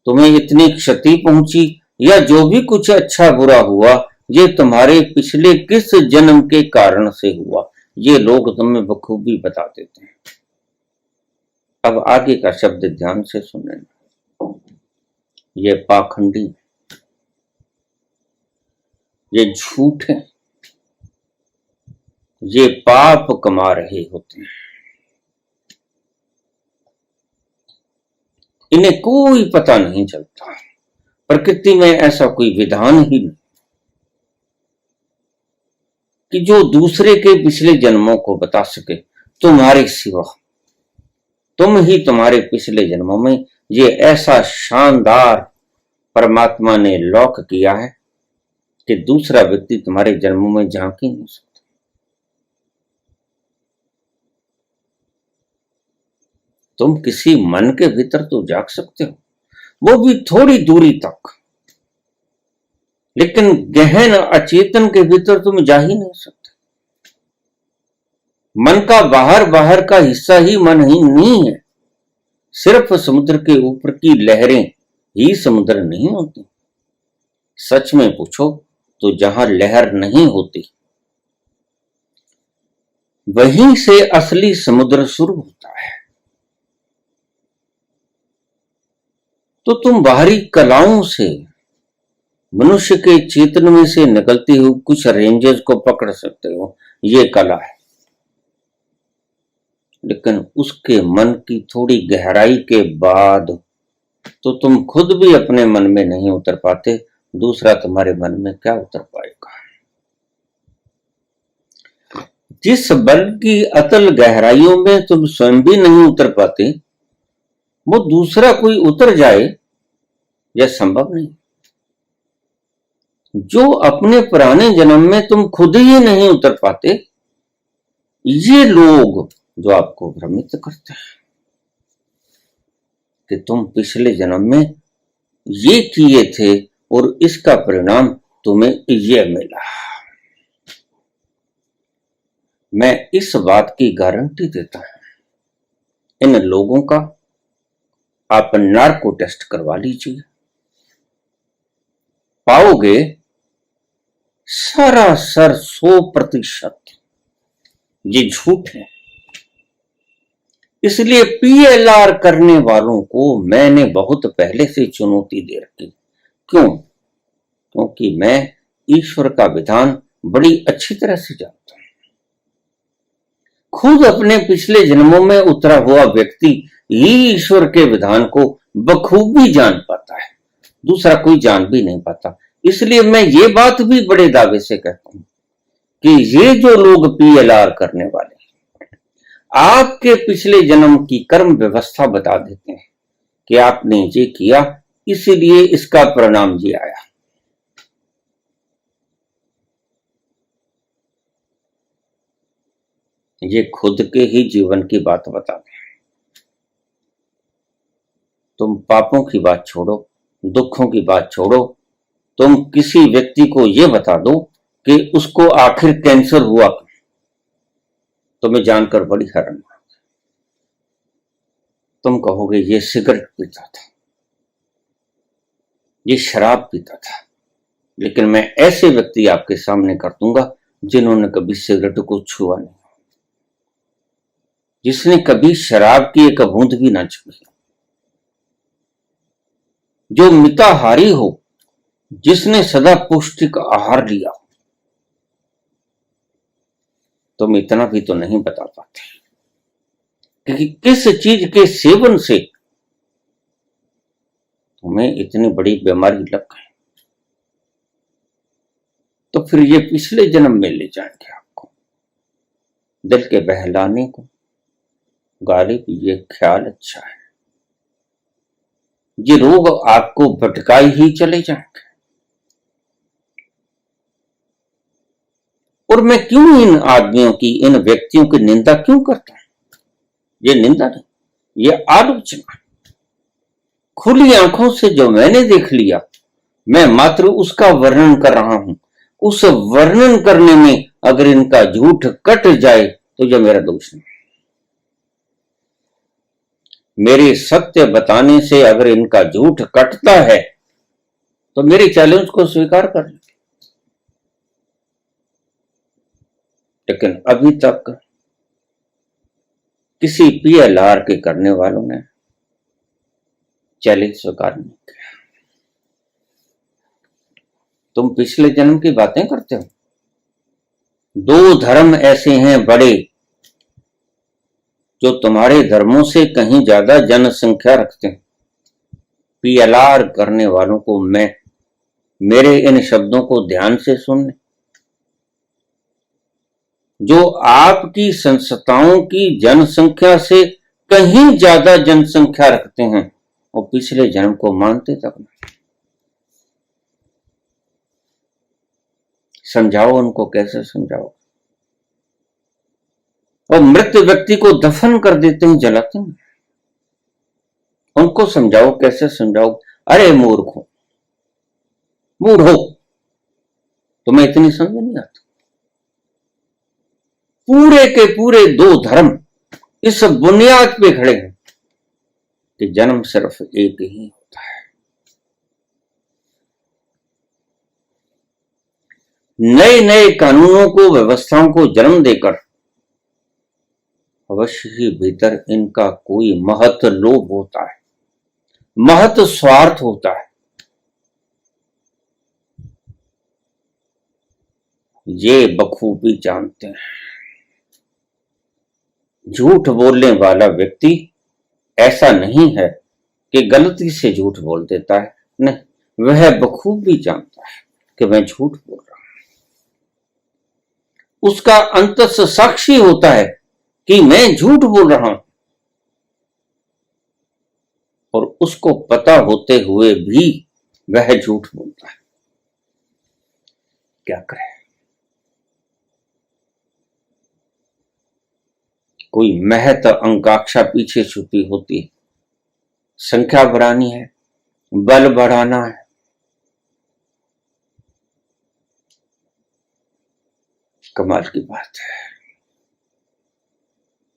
तुम्हें इतनी क्षति पहुंची, या जो भी कुछ अच्छा बुरा हुआ, ये तुम्हारे पिछले किस जन्म के कारण से हुआ, ये लोग तुम्हें बखूबी बता देते हैं। अब आगे का शब्द ध्यान से सुनना, ये पाखंडी, ये झूठ है, ये पाप कमा रहे होते हैं, इन्हें कोई पता नहीं चलता। प्रकृति में ऐसा कोई विधान ही नहीं कि जो दूसरे के पिछले जन्मों को बता सके तुम्हारे सिवा। तुम ही तुम्हारे पिछले जन्मों में ये ऐसा शानदार परमात्मा ने लॉक किया है कि दूसरा व्यक्ति तुम्हारे जन्मों में झांक ही नहीं सकता। तुम किसी मन के भीतर तो झांक सकते हो, वो भी थोड़ी दूरी तक, लेकिन गहन अचेतन के भीतर तुम जा ही नहीं सकते। मन का बाहर का हिस्सा ही मन ही नहीं है। सिर्फ समुद्र के ऊपर की लहरें ही समुद्र नहीं होती। सच में पूछो तो जहां लहर नहीं होती वहीं से असली समुद्र शुरू होता है। तो तुम बाहरी कलाओं से मनुष्य के चेतन में से निकलती हुई कुछ रेंजेस को पकड़ सकते हो, ये कला है, लेकिन उसके मन की थोड़ी गहराई के बाद तो तुम खुद भी अपने मन में नहीं उतर पाते, दूसरा तुम्हारे मन में क्या उतर पाएगा। जिस बल की अतल गहराइयों में तुम स्वयं भी नहीं उतर पाते, वो दूसरा कोई उतर जाए यह संभव नहीं। जो अपने पुराने जन्म में तुम खुद ही नहीं उतर पाते, ये लोग जो आपको भ्रमित करते हैं कि तुम पिछले जन्म में ये किए थे और इसका परिणाम तुम्हें ये मिला। मैं इस बात की गारंटी देता हूं, इन लोगों का आप नार्को टेस्ट करवा लीजिए, पाओगे सरासर 100% ये झूठ है। इसलिए पीएलआर करने वालों को मैंने बहुत पहले से चुनौती दे रखी। क्यों? क्योंकि मैं ईश्वर का विधान बड़ी अच्छी तरह से जानता हूं। खुद अपने पिछले जन्मों में उतरा हुआ व्यक्ति ही ईश्वर के विधान को बखूबी जान पाता है, दूसरा कोई जान भी नहीं पाता। इसलिए मैं ये बात भी बड़े दावे से कहता हूं कि ये जो लोग पीएलआर करने वाले आपके पिछले जन्म की कर्म व्यवस्था बता देते हैं कि आपने ये किया, इसीलिए इसका परिणाम ये आया। ये खुद के ही जीवन की बात बताते हैं। तुम पापों की बात छोड़ो, दुखों की बात छोड़ो, तुम किसी व्यक्ति को यह बता दो कि उसको आखिर कैंसर हुआ, तुम्हें जानकर बड़ी हैरानी होगी। तुम कहोगे ये सिगरेट पीता था, ये शराब पीता था, लेकिन मैं ऐसे व्यक्ति आपके सामने कर दूंगा जिन्होंने कभी सिगरेट को छुआ नहीं, जिसने कभी शराब की एक बूंद भी ना छुई, जो मिताहारी हो, जिसने सदा पौष्टिक आहार लिया। तुम इतना भी तो नहीं बता पाते कि किस चीज के सेवन से तुम्हें इतनी बड़ी बीमारी लग गई। तो फिर ये पिछले जन्म में ले जाएंगे आपको, दिल के बहलाने को। गालिब ये ख्याल अच्छा है, ये रोग आपको भटकाए ही चले जाएंगे। और मैं क्यों इन आदमियों की, इन व्यक्तियों की निंदा क्यों करता हूं? ये निंदा नहीं, ये आलोचना। खुली आंखों से जो मैंने देख लिया, मैं मात्र उसका वर्णन कर रहा हूं। उस वर्णन करने में अगर इनका झूठ कट जाए तो यह मेरा दोष नहीं। मेरे सत्य बताने से अगर इनका झूठ कटता है तो मेरे चैलेंज को स्वीकार कर लें। लेकिन अभी तक किसी पीएलआर के करने वालों ने चैलेंज स्वीकार नहीं किया। तुम पिछले जन्म की बातें करते हो। दो धर्म ऐसे हैं बड़े जो तुम्हारे धर्मों से कहीं ज्यादा जनसंख्या रखते हैं। पीएलआर करने वालों को मैं मेरे इन शब्दों को ध्यान से सुनने, जो आपकी संस्थाओं की जनसंख्या से कहीं ज्यादा जनसंख्या रखते हैं, वो पिछले जन्म को मानते तक नहीं। समझाओ उनको, कैसे समझाओ? और मृत व्यक्ति को दफन कर देते हैं, जलाते हैं। उनको समझाओ, कैसे समझाओ? अरे मूर्खो, मूढ़ो, तुम्हें इतनी समझ नहीं आती। पूरे के पूरे दो धर्म इस बुनियाद पे खड़े हैं कि जन्म सिर्फ एक ही होता है। नए नए कानूनों को, व्यवस्थाओं को जन्म देकर अवश्य ही भीतर इनका कोई महत लोभ होता है, महत स्वार्थ होता है। ये बखूबी जानते हैं। झूठ बोलने वाला व्यक्ति ऐसा नहीं है कि गलती से झूठ बोल देता है, नहीं, वह बखूबी जानता है कि मैं झूठ बोल रहा हूं। उसका अंतस साक्षी होता है कि मैं झूठ बोल रहा हूं, और उसको पता होते हुए भी वह झूठ बोलता है। क्या करे? कोई महत अंकाक्षा पीछे छुपी होती है। संख्या बढ़ानी है, बल बढ़ाना है, कमाल की बात है।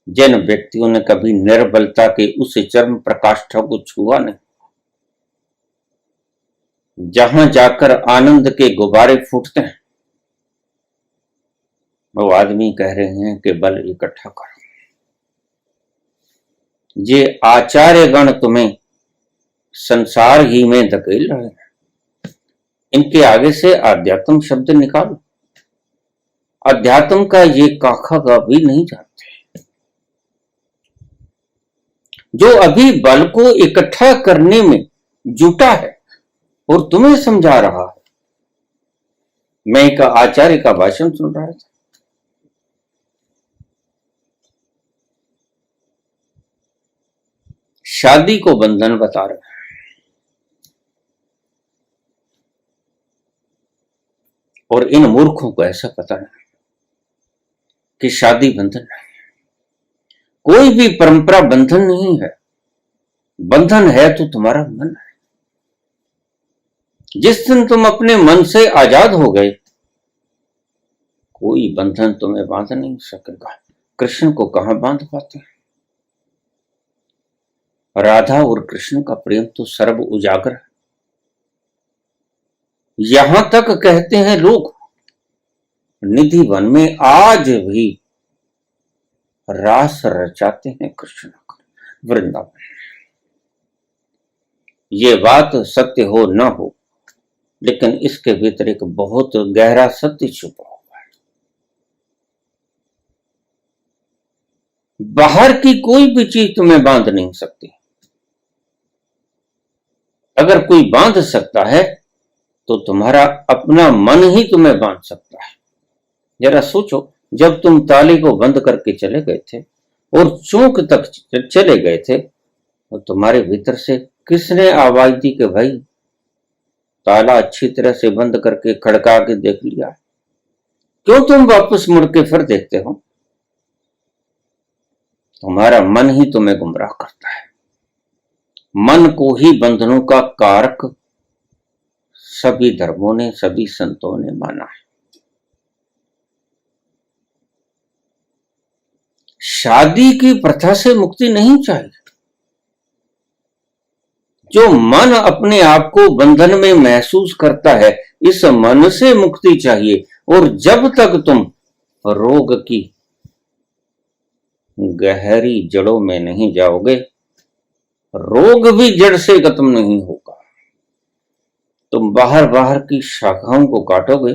जिन व्यक्तियों ने कभी निर्बलता के उस चरम प्रकाष्ठा को छुआ नहीं, जहां जाकर आनंद के गुब्बारे फूटते हैं, वो आदमी कह रहे हैं कि बल इकट्ठा करो। ये आचार्यगण तुम्हें संसार ही में धकेल रहे हैं। इनके आगे से आध्यात्म शब्द निकालो। अध्यात्म का ये काखा का भी नहीं जानते। जो अभी बल को इकट्ठा करने में जुटा है और तुम्हें समझा रहा है। मैं एक आचार्य का भाषण सुन रहा था, शादी को बंधन बता रहे हैं। और इन मूर्खों को ऐसा पता नहीं कि शादी बंधन है। कोई भी परंपरा बंधन नहीं है। बंधन है तो तुम्हारा मन है। जिस दिन तुम अपने मन से आजाद हो गए, कोई बंधन तुम्हें बांध नहीं सकेगा। कृष्ण को कहां बांध पाते हैं? राधा और कृष्ण का प्रेम तो सर्व उजागर है। यहां तक कहते हैं लोग, निधि वन में आज भी रास रचाते हैं कृष्ण का वृंदावन। ये बात सत्य हो न हो, लेकिन इसके भीतर एक बहुत गहरा सत्य छुपा हुआ है। बाहर की कोई भी चीज तुम्हें बांध नहीं सकती। अगर कोई बांध सकता है तो तुम्हारा अपना मन ही तुम्हें बांध सकता है। जरा सोचो, जब तुम ताले को बंद करके चले गए थे और चौक तक चले गए थे, तो तुम्हारे भीतर से किसने आवाज दी कि भाई ताला अच्छी तरह से बंद करके खड़का के देख लिया? क्यों तुम वापस मुड़ के फिर देखते हो? तुम्हारा मन ही तुम्हें गुमराह करता है। मन को ही बंधनों का कारक सभी धर्मों ने, सभी संतों ने माना है। शादी की प्रथा से मुक्ति नहीं चाहिए। जो मन अपने आप को बंधन में महसूस करता है, इस मन से मुक्ति चाहिए। और जब तक तुम रोग की गहरी जड़ों में नहीं जाओगे, रोग भी जड़ से खत्म नहीं होगा। तुम बाहर बाहर की शाखाओं को काटोगे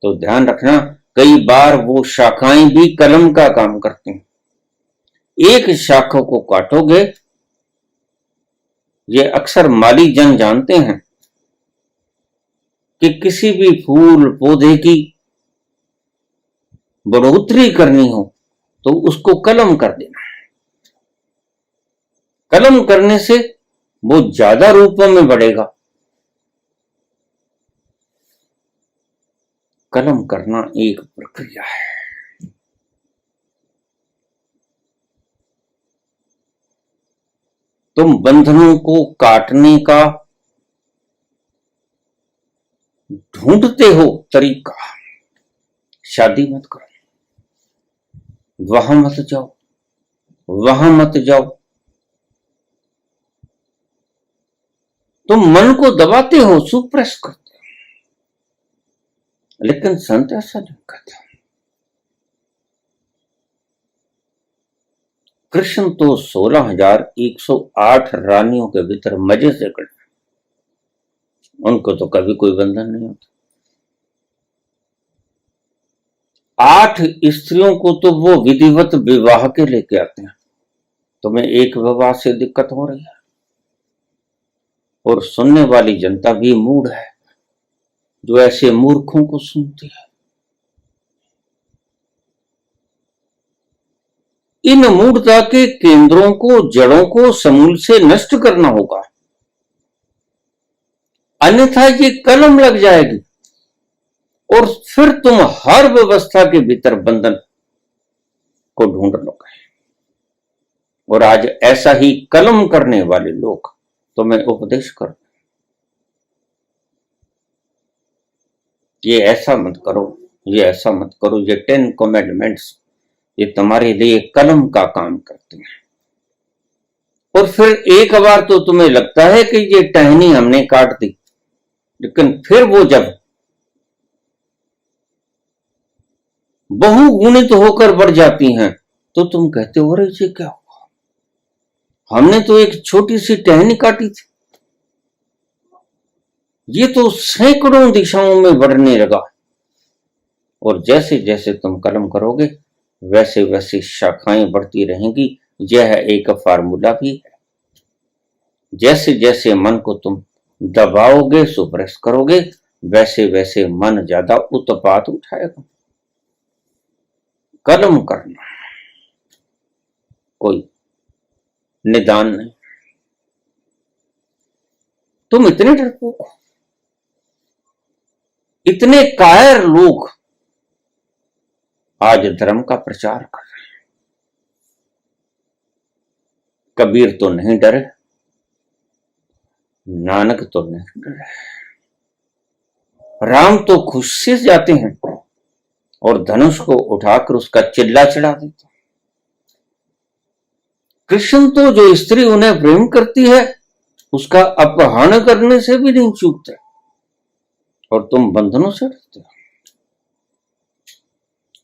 तो ध्यान रखना, कई बार वो शाखाएं भी कलम का काम करती हैं। एक शाखा को काटोगे, ये अक्सर माली जन जानते हैं कि किसी भी फूल पौधे की बढ़ोतरी करनी हो तो उसको कलम कर देना। कलम करने से वो ज्यादा रूपों में बढ़ेगा। कलम करना एक प्रक्रिया है। तुम बंधनों को काटने का ढूंढते हो तरीका, शादी मत करो, वहां मत जाओ, वहां मत जाओ। तुम मन को दबाते हो, सुप्रेस करते हो, लेकिन संत ऐसा नहीं करता। कृष्ण तो 16,108 रानियों के भीतर मजे से कटे। उनको तो कभी कोई बंधन नहीं होता। 8 स्त्रियों को तो वो विधिवत विवाह के लेके आते हैं। तुम्हें एक विवाह से दिक्कत हो रही है। और सुनने वाली जनता भी मूढ़ है, जो ऐसे मूर्खों को सुनती है। इन मूढ़ता के केंद्रों को, जड़ों को समूल से नष्ट करना होगा, अन्यथा ये कलम लग जाएगी और फिर तुम हर व्यवस्था के भीतर बंधन को ढूंढ लोगे। और आज ऐसा ही कलम करने वाले लोग तुम्हें उपदेश कर, ये ऐसा मत करो, ये ऐसा मत करो। ये 10 कमेंडमेंट्स, ये तुम्हारे लिए कलम का काम करते हैं। और फिर एक बार तो तुम्हें लगता है कि ये टहनी हमने काट दी, लेकिन फिर वो जब बहुगुणित होकर बढ़ जाती हैं तो तुम कहते हो, अरे ये क्या हुआ? हमने तो एक छोटी सी टहनी काटी थी, ये तो सैकड़ों दिशाओं में बढ़ने लगा। और जैसे जैसे तुम कलम करोगे, वैसे वैसे शाखाएं बढ़ती रहेंगी। यह एक फार्मूला भी है। जैसे जैसे मन को तुम दबाओगे, सुप्रेस करोगे, वैसे वैसे मन ज्यादा उत्पात उठाएगा। कलम करना कोई निदान नहीं। तुम इतने डरपोक हो, इतने कायर लोग आज धर्म का प्रचार कर रहे हैं। कबीर तो नहीं डरे, नानक तो नहीं डरे, राम तो खुशी से जाते हैं और धनुष को उठाकर उसका चिल्ला चढ़ा देते। कृष्ण तो जो स्त्री उन्हें प्रेम करती है उसका अपहरण करने से भी नहीं चूकते, और तुम बंधनों से डरते हो।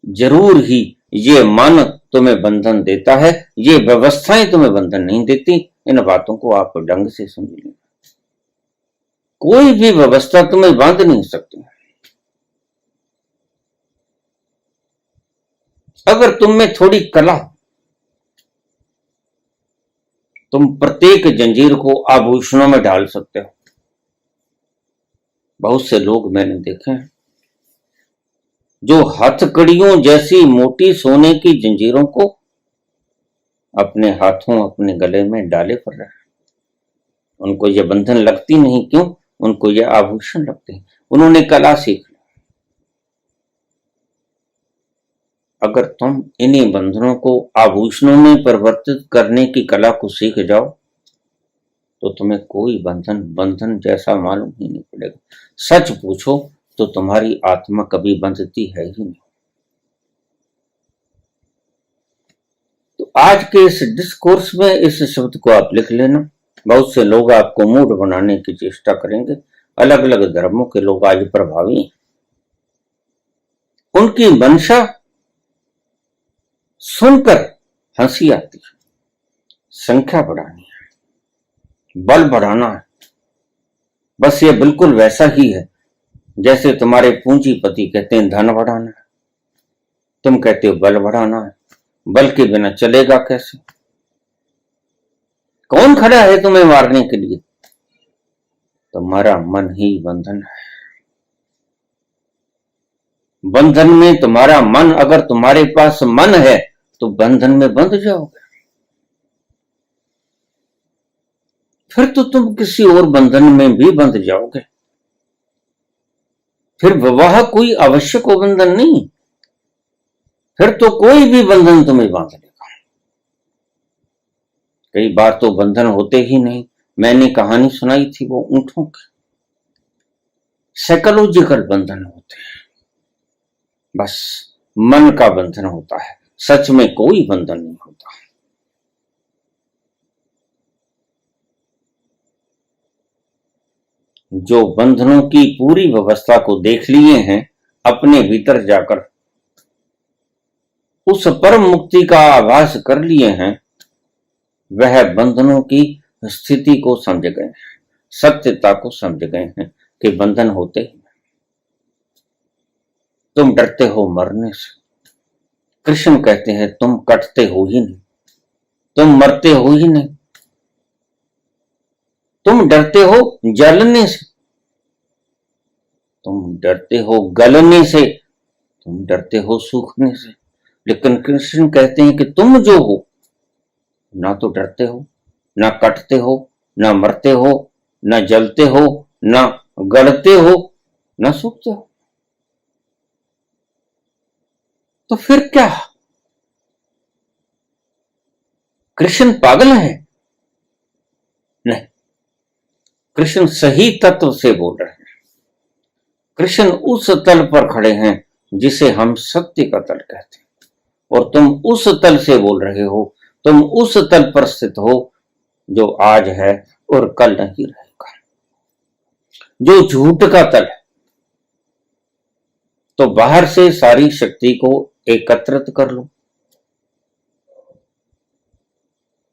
जरूर ही ये मन तुम्हें बंधन देता है, ये व्यवस्थाएं तुम्हें बंधन नहीं देती। इन बातों को आप ढंग से समझ लें। कोई भी व्यवस्था तुम्हें बांध नहीं सकती। अगर तुम में थोड़ी कला, तुम प्रत्येक जंजीर को आभूषणों में डाल सकते हो। बहुत से लोग मैंने देखे हैं जो हथकड़ियों जैसी मोटी सोने की जंजीरों को अपने हाथों, अपने गले में डाले पड़ रहे हैं। उनको ये बंधन लगती नहीं, क्यों? उनको ये आभूषण लगते हैं। उन्होंने कला सीख ली। अगर तुम इन्हीं बंधनों को आभूषणों में परिवर्तित करने की कला को सीख जाओ तो तुम्हें कोई बंधन जैसा मालूम ही नहीं पड़ेगा। सच पूछो तो तुम्हारी आत्मा कभी बंधती है ही नहीं। तो आज के इस डिस्कोर्स में इस शब्द को आप लिख लेना। बहुत से लोग आपको मूड बनाने की चेष्टा करेंगे। अलग अलग धर्मों के लोग आज प्रभावी हैं। उनकी मंशा सुनकर हंसी आती है। संख्या बढ़ानी है, बल बढ़ाना है। बस ये बिल्कुल वैसा ही है जैसे तुम्हारे पूंजीपति कहते हैं धन बढ़ाना है, तुम कहते हो बल बढ़ाना है। बल के बिना चलेगा कैसे? कौन खड़ा है तुम्हें मारने के लिए? तुम्हारा मन ही बंधन है। बंधन में तुम्हारा मन, अगर तुम्हारे पास मन है तो बंधन में बंध जाओगे। फिर तो तुम किसी और बंधन में भी बंध जाओगे। फिर विवाह कोई आवश्यक बंधन नहीं, फिर तो कोई भी बंधन तुम्हें बांध लेगा। कई बार तो बंधन होते ही नहीं। मैंने कहानी सुनाई थी वो ऊंटों की। साइकोलॉजिकल बंधन होते हैं, बस मन का बंधन होता है। सच में कोई बंधन नहीं होता। जो बंधनों की पूरी व्यवस्था को देख लिए हैं, अपने भीतर जाकर उस परम मुक्ति का आभास कर लिए हैं, वह बंधनों की स्थिति को समझ गए हैं, सत्यता को समझ गए हैं कि बंधन होते ही। तुम डरते हो मरने से। कृष्ण कहते हैं तुम कटते हो ही नहीं, तुम मरते हो ही नहीं। तुम डरते हो जलने से, तुम डरते हो गलने से, तुम डरते हो सूखने से। लेकिन कृष्ण कहते हैं कि तुम जो हो, ना तो डरते हो, ना कटते हो, ना मरते हो, ना जलते हो, ना गलते हो, ना सूखते हो। तो फिर क्या? कृष्ण पागल है? नहीं, कृष्ण सही तत्व से बोल रहे हैं। कृष्ण उस तल पर खड़े हैं जिसे हम सत्य का तल कहते हैं, और तुम उस तल से बोल रहे हो। तुम उस तल पर स्थित हो जो आज है और कल नहीं रहेगा, जो झूठ का तल है। तो बाहर से सारी शक्ति को एकत्रित कर लो,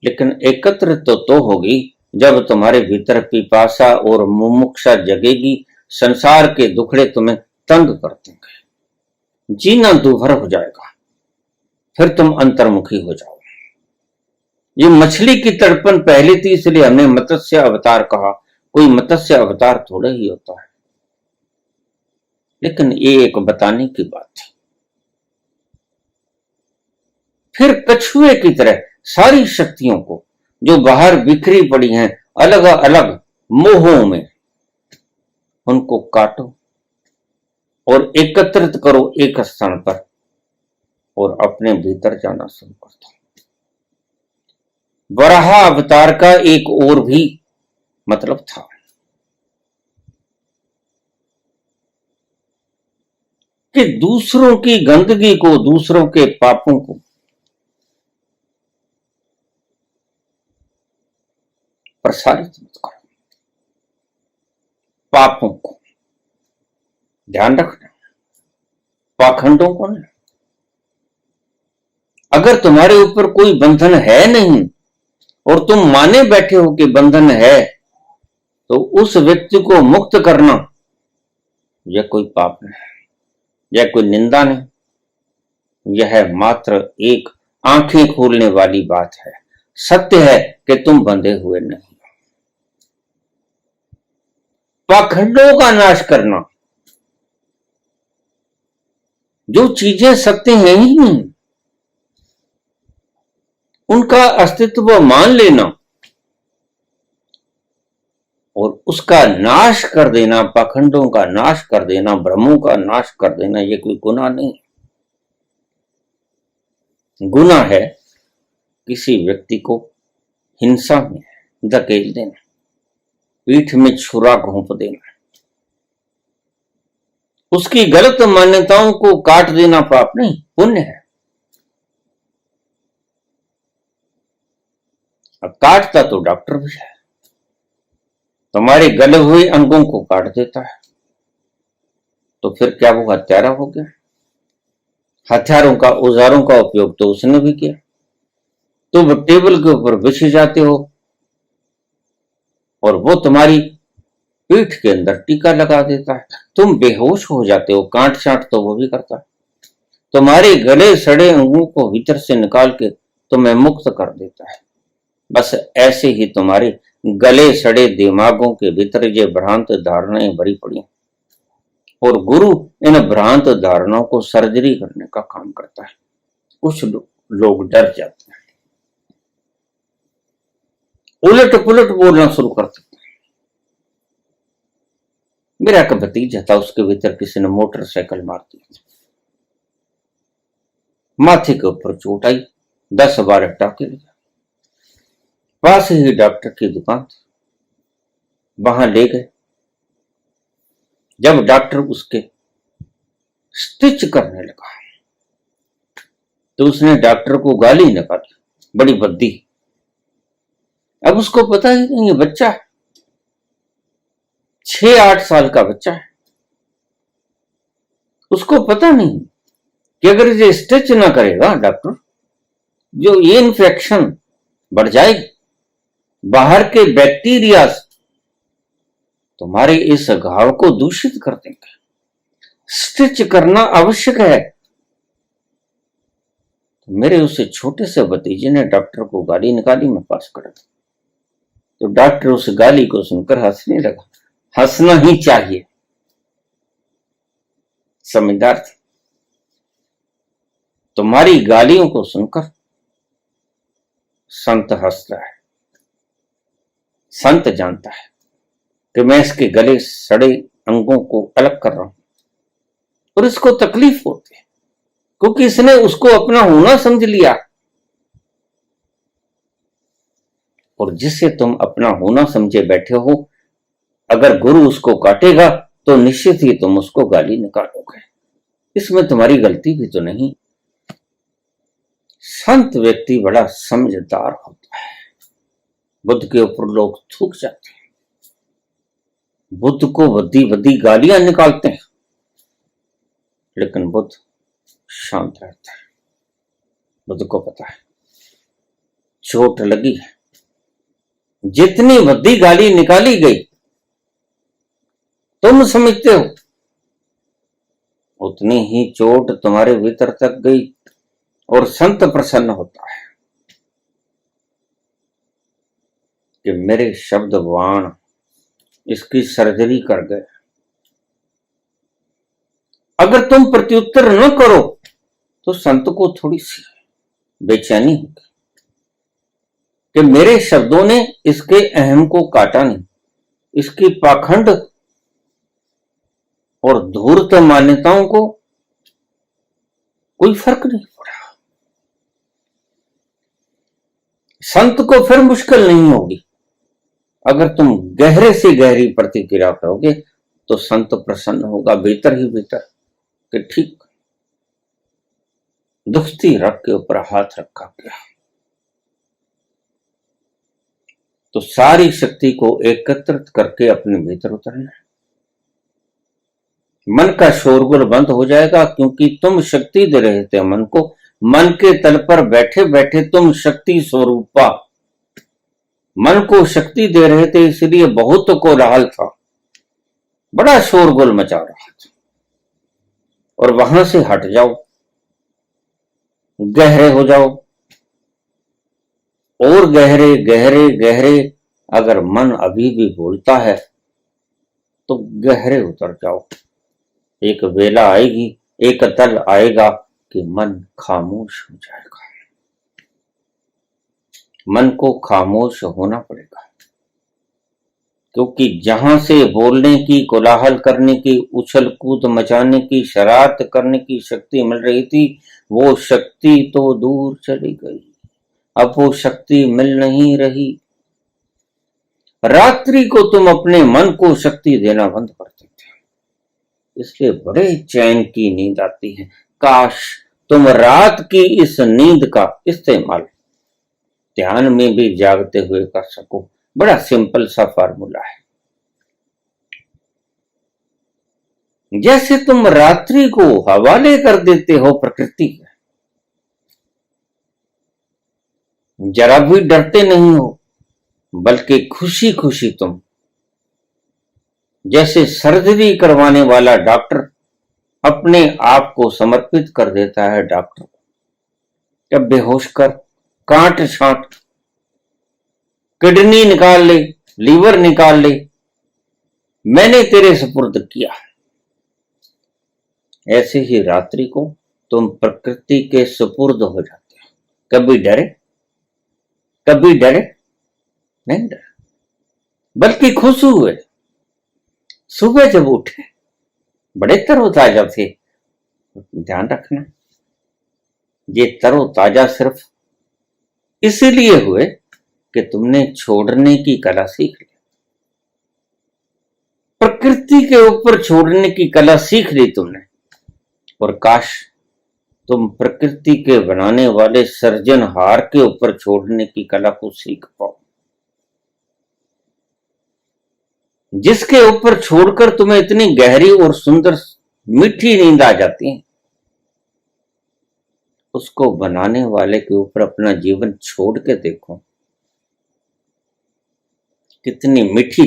लेकिन एकत्रित तो होगी जब तुम्हारे भीतर पिपासा और मुमुक्षा जगेगी। संसार के दुखड़े तुम्हें तंग कर देंगे, जीना दूभर हो जाएगा, फिर तुम अंतर्मुखी हो जाओगे। ये मछली की तड़पन पहली थी, इसलिए हमने मत्स्य अवतार कहा। कोई मत्स्य अवतार थोड़ा ही होता है, लेकिन ये एक बताने की बात थी। फिर कछुए की तरह सारी शक्तियों को जो बाहर बिखरी पड़ी हैं अलग अलग मोहों में, उनको काटो और एकत्रित करो एक स्थान पर और अपने भीतर जाना शुरू कर दो। वराह अवतार का एक और भी मतलब था कि दूसरों की गंदगी को, दूसरों के पापों को प्रसारित मत करो। पापों को ध्यान रखना, पाखंडों को नहीं। अगर तुम्हारे ऊपर कोई बंधन है नहीं और तुम माने बैठे हो कि बंधन है, तो उस व्यक्ति को मुक्त करना यह कोई पाप नहीं, यह कोई निंदा नहीं, यह मात्र एक आंखें खोलने वाली बात है। सत्य है कि तुम बंधे हुए नहीं। पाखंडों का नाश करना, जो चीजें सत्य हैं ही नहीं उनका अस्तित्व मान लेना और उसका नाश कर देना, पाखंडों का नाश कर देना, भ्रमों का नाश कर देना, यह कोई गुनाह नहीं। गुनाह है किसी व्यक्ति को हिंसा में धकेल देना, पीठ में छुरा घोंप देना, उसकी गलत मान्यताओं को काट देना पाप नहीं, पुण्य है। अब काटता तो डॉक्टर भी है, तुम्हारे गले हुए अंगों को काट देता है, तो फिर क्या वो हत्यारा हो गया? हथियारों का, औजारों का उपयोग तो उसने भी किया। तुम टेबल के ऊपर बिछ जाते हो और वो तुम्हारी पीठ के अंदर टीका लगा देता है। तुम बेहोश हो जाते हो, काट छांट तो वो भी करता है। तुम्हारे गले सड़े अंगों को भीतर से निकाल के तुम्हें मुक्त कर देता है। बस ऐसे ही तुम्हारे गले सड़े दिमागों के भीतर ये भ्रांत धारणाएं भरी पड़ी और गुरु इन भ्रांत धारणाओं को सर्जरी करने का काम करता है। कुछ लोग डर जाते हैं, उलट पुलट बोलना शुरू कर देते हैं। मेरा एक भतीजा था, उसके भीतर किसी ने मोटरसाइकिल मार दी, माथे के ऊपर चोट आई, 10-12 टाके लगे। पास ही डॉक्टर की दुकान थी, वहां ले गए। जब डॉक्टर उसके स्टिच करने लगा तो उसने डॉक्टर को गाली निकाली, बड़ी भद्दी। अब उसको पता ही नहीं, ये बच्चा 6-8 साल का बच्चा है, उसको पता नहीं कि अगर ये स्टिच ना करेगा डॉक्टर, जो ये इन्फेक्शन बढ़ जाएगी, बाहर के बैक्टीरिया तुम्हारे इस घाव को दूषित कर देंगे। स्टिच करना आवश्यक है। तो मेरे उसे छोटे से भतीजे ने डॉक्टर को गाली निकाली, मैं पास खड़ा था। तो डॉक्टर उस गाली को सुनकर हंसने लगा। हंसना ही चाहिए, समझदार थे। तुम्हारी गालियों को सुनकर संत हंसता है। संत जानता है कि मैं इसके गले सड़े अंगों को अलग कर रहा हूं और इसको तकलीफ होती है क्योंकि इसने उसको अपना होना समझ लिया। और जिसे तुम अपना होना समझे बैठे हो, अगर गुरु उसको काटेगा तो निश्चित ही तुम उसको गाली निकालोगे। इसमें तुम्हारी गलती भी तो नहीं। संत व्यक्ति बड़ा समझदार होता है। बुद्ध के ऊपर लोग थूक जाते हैं, बुद्ध को बद्दी बद्दी गालियां निकालते हैं, लेकिन बुद्ध शांत रहता है। बुद्ध को पता है चोट लगी है, जितनी बद्दी गाली निकाली गई तुम समझते हो, उतनी ही चोट तुम्हारे भीतर तक गई और संत प्रसन्न होता है कि मेरे शब्द वाण इसकी सर्जरी कर गए। अगर तुम प्रत्युत्तर न करो तो संत को थोड़ी सी बेचैनी होगी। कि मेरे शब्दों ने इसके अहम को काटा नहीं, इसकी पाखंड और धूर्त मान्यताओं को कोई फर्क नहीं पड़ा। संत को फिर मुश्किल नहीं होगी। अगर तुम गहरे से गहरी प्रतिक्रिया करोगे तो संत प्रसन्न होगा भीतर ही भीतर कि ठीक, दुखती रग के ऊपर हाथ रखा गया। तो सारी शक्ति को एकत्रित करके अपने भीतर उतरना। मन का शोरगुल बंद हो जाएगा, क्योंकि तुम शक्ति दे रहे थे मन को। मन के तल पर बैठे बैठे तुम शक्ति स्वरूपा मन को शक्ति दे रहे थे, इसलिए बहुत कोलाहल था, बड़ा शोरगुल मचा रहा था। और वहां से हट जाओ, गहरे हो जाओ, और गहरे गहरे गहरे। अगर मन अभी भी बोलता है तो गहरे उतर जाओ। एक वेला आएगी, एक तल आएगा कि मन खामोश हो जाएगा। मन को खामोश होना पड़ेगा, क्योंकि जहां से बोलने की, कोलाहल करने की, उछल कूद मचाने की, शरारत करने की शक्ति मिल रही थी, वो शक्ति तो दूर चली गई। अब वो शक्ति मिल नहीं रही। रात्रि को तुम अपने मन को शक्ति देना बंद कर देते हो, इसलिए बड़े चैन की नींद आती है। काश तुम रात की इस नींद का इस्तेमाल ध्यान में भी जागते हुए कर सको। बड़ा सिंपल सा फार्मूला है। जैसे तुम रात्रि को हवाले कर देते हो प्रकृति के, जरा भी डरते नहीं हो, बल्कि खुशी खुशी तुम, जैसे सर्जरी करवाने वाला डॉक्टर अपने आप को समर्पित कर देता है डॉक्टर को, जब बेहोश कर काट छांट किडनी निकाल ले, लीवर निकाल ले, मैंने तेरे सुपुर्द किया। ऐसे ही रात्रि को तुम प्रकृति के सुपुर्द हो जाते हो। कभी डरे? कभी डरे नहीं, डरे, बल्कि खुश हुए। सुबह जब उठे बड़े तरोताजा थे। ध्यान रखना, ये तरोताजा सिर्फ इसीलिए हुए कि तुमने छोड़ने की कला सीख ली। प्रकृति के ऊपर छोड़ने की कला सीख ली तुमने। और काश तुम प्रकृति के बनाने वाले सर्जनहार के ऊपर छोड़ने की कला को सीख पाओ, जिसके ऊपर छोड़कर तुम्हें इतनी गहरी और सुंदर मीठी नींद आ जाती है। उसको बनाने वाले के ऊपर अपना जीवन छोड़ के देखो, कितनी मीठी